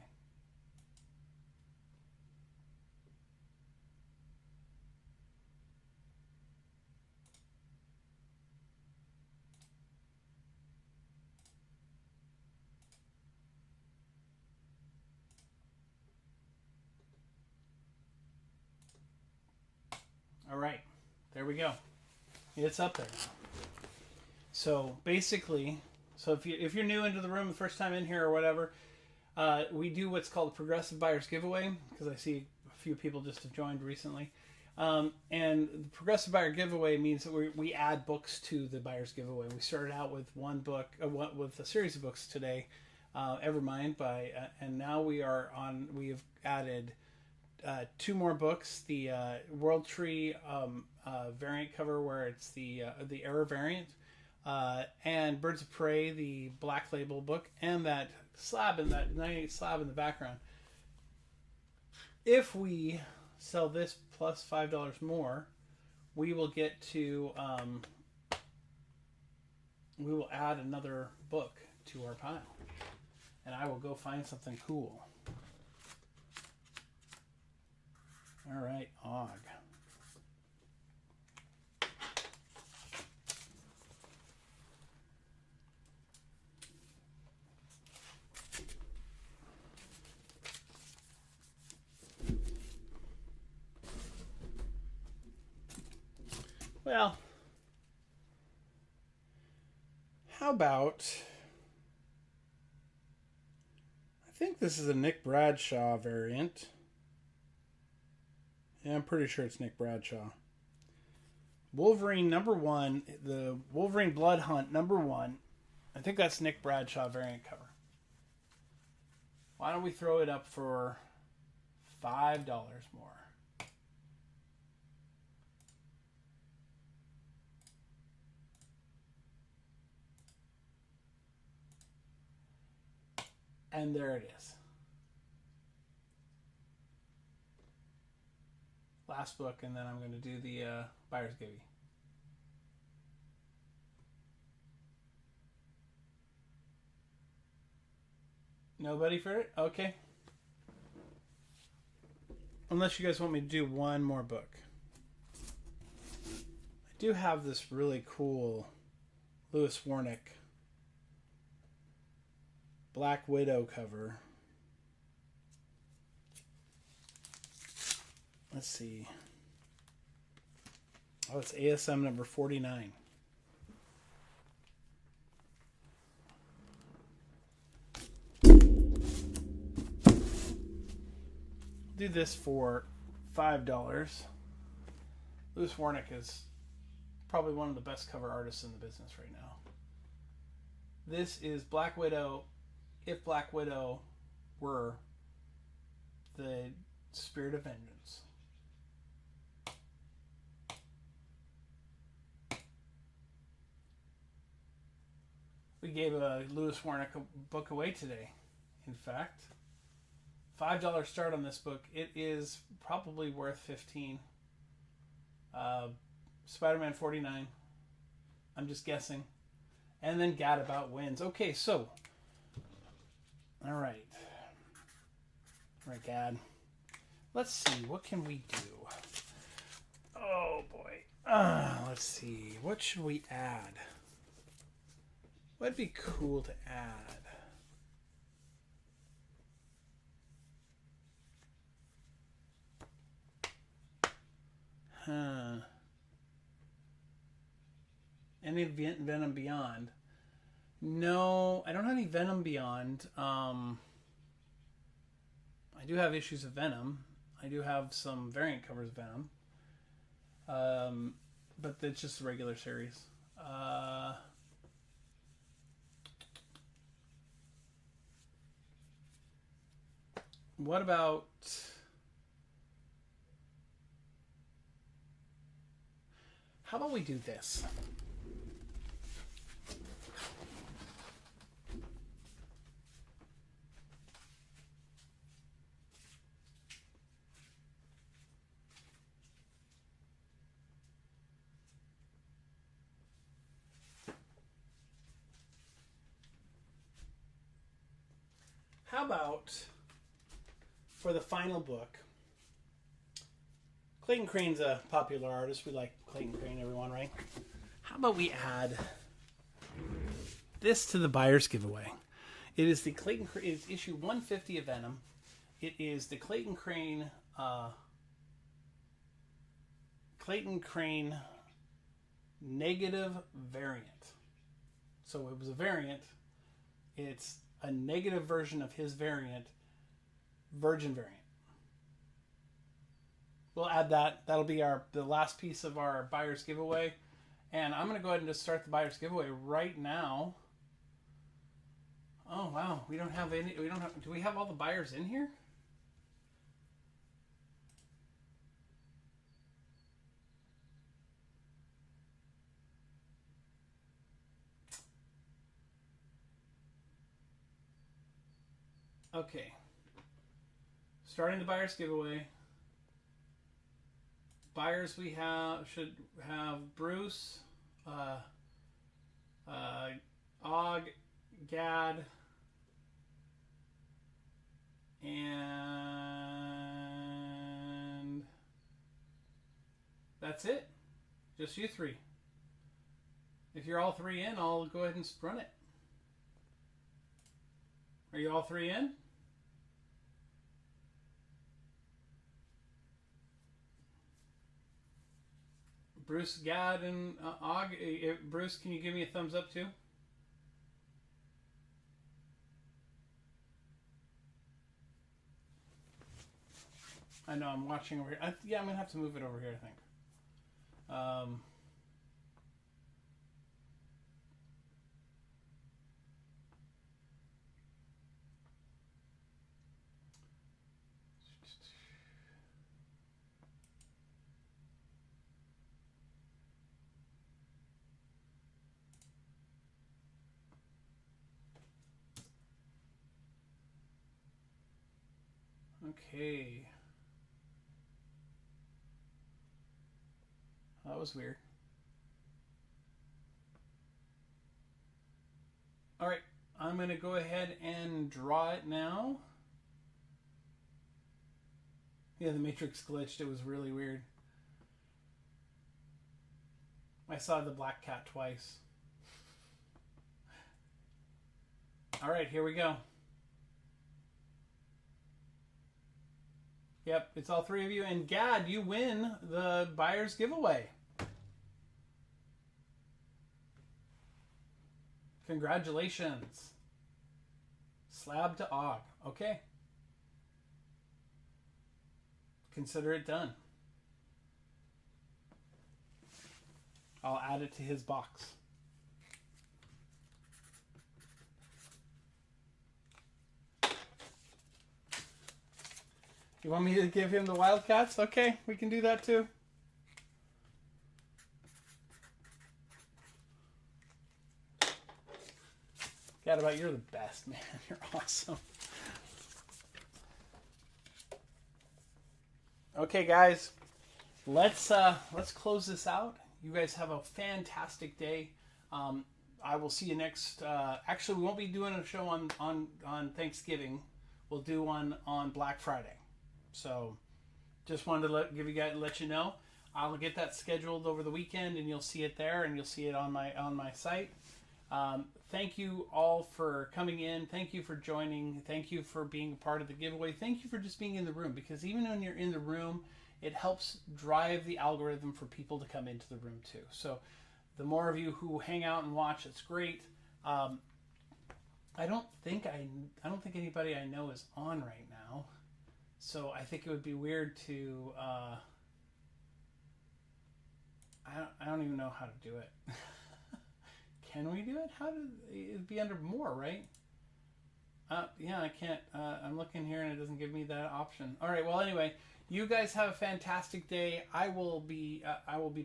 All right, there we go. It's up there. So basically, if you're new into the room, the first time in here or whatever, we do what's called a progressive buyer's giveaway, because I see a few people just have joined recently. And the progressive buyer giveaway means that we add books to the buyer's giveaway. We started out with one book, with a series of books today, Evermind and now we have added 2 more books: the World Tree variant cover, where it's the error variant, and Birds of Prey, the Black Label book, and that slab in that 98 slab in the background. If we sell this plus $5 more, we will get to we will add another book to our pile, and I will go find something cool. All right, Og. Well, how about... I think this is a Nick Bradshaw variant. Yeah, I'm pretty sure it's Nick Bradshaw. Wolverine #1, the Wolverine Blood Hunt #1. I think that's Nick Bradshaw variant cover. Why don't we throw it up for $5 more? And there it is. Last book, and then I'm going to do the buyer's giveaway. Nobody for it? Okay. Unless you guys want me to do one more book. I do have this really cool Lewis Warnick Black Widow cover. Let's see. Oh, it's ASM number 49. Do this for $5. Lewis Warnick is probably one of the best cover artists in the business right now. This is Black Widow, if Black Widow were the spirit of vengeance. We gave a Lewis Warnick book away today. In fact, $5 start on this book. It is probably worth $15. Spider-Man 49. I'm just guessing. And then Gadabout wins. Okay, so. All right. All right, Gad. Let's see. What can we do? Oh, boy. Let's see. What should we add? What'd be cool to add? Any Venom Beyond? No, I don't have any Venom Beyond. I do have issues of Venom. I do have some variant covers of Venom. But it's just the regular series. what about... How about we do this? How about, for the final book, Clayton Crane's a popular artist. We like Clayton Crane, everyone, right? How about we add this to the buyer's giveaway? It is the Clayton Crane, it's issue 150 of Venom. It is the Clayton Crane negative variant. So it was a variant. It's a negative version of his variant, Virgin variant. We'll add that. That'll be the last piece of our buyer's giveaway. And I'm going to go ahead and just start the buyer's giveaway right now. Oh, wow. We don't have any. Do we have all the buyers in here? Okay. Starting the buyer's giveaway. Buyers should have Bruce, Og, Gad, and that's it. Just you three. If you're all three in, I'll go ahead and run it. Are you all three in? Bruce, Gad, and Og. Bruce, can you give me a thumbs up too? I know I'm watching over here. Yeah, I'm gonna have to move it over here, I think. Okay. That was weird. All right, I'm going to go ahead and draw it now. Yeah, the matrix glitched. It was really weird. I saw the black cat twice. All right, here we go. Yep, it's all three of you. And Gad, you win the buyer's giveaway. Congratulations. Slab to Og. Okay. Consider it done. I'll add it to his box. You want me to give him the Wildcats? Okay, we can do that too. Gadabout, you're the best, man. You're awesome. Okay, guys, let's close this out. You guys have a fantastic day. I will see you next. Actually, we won't be doing a show on Thanksgiving. We'll do one on Black Friday. So, just wanted to let you know. I'll get that scheduled over the weekend, and you'll see it there, and you'll see it on my site. Thank you all for coming in. Thank you for joining. Thank you for being a part of the giveaway. Thank you for just being in the room, because even when you're in the room, it helps drive the algorithm for people to come into the room too. So the more of you who hang out and watch, it's great. I don't think anybody I know is on right now. So I think it would be weird to, I don't even know how to do it. Can we do it? It'd be under more, right? Yeah, I can't. I'm looking here and it doesn't give me that option. All right. Well, anyway, you guys have a fantastic day. I will be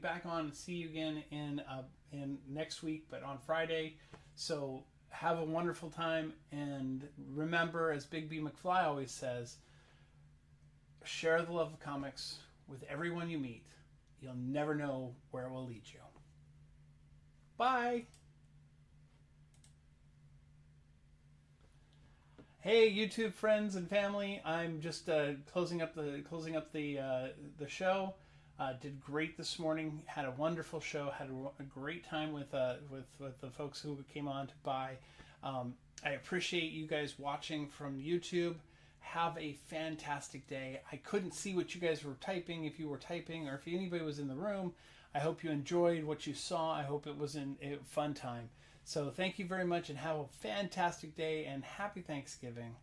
back on and see you again in next week, but on Friday. So have a wonderful time, and remember, as Big B McFly always says, share the love of comics with everyone you meet. You'll never know where it will lead you. Bye. Hey, YouTube friends and family! I'm just closing up the show. Did great this morning. Had a wonderful show. Had a great time with the folks who came on to buy. I appreciate you guys watching from YouTube. Have a fantastic day. I couldn't see what you guys were typing, if you were typing, or if anybody was in the room. I hope you enjoyed what you saw. I hope it was a fun time. So thank you very much, and have a fantastic day, and happy Thanksgiving.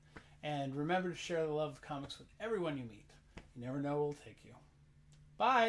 And remember to share the love of comics with everyone you meet. You never know where it will take you. Bye!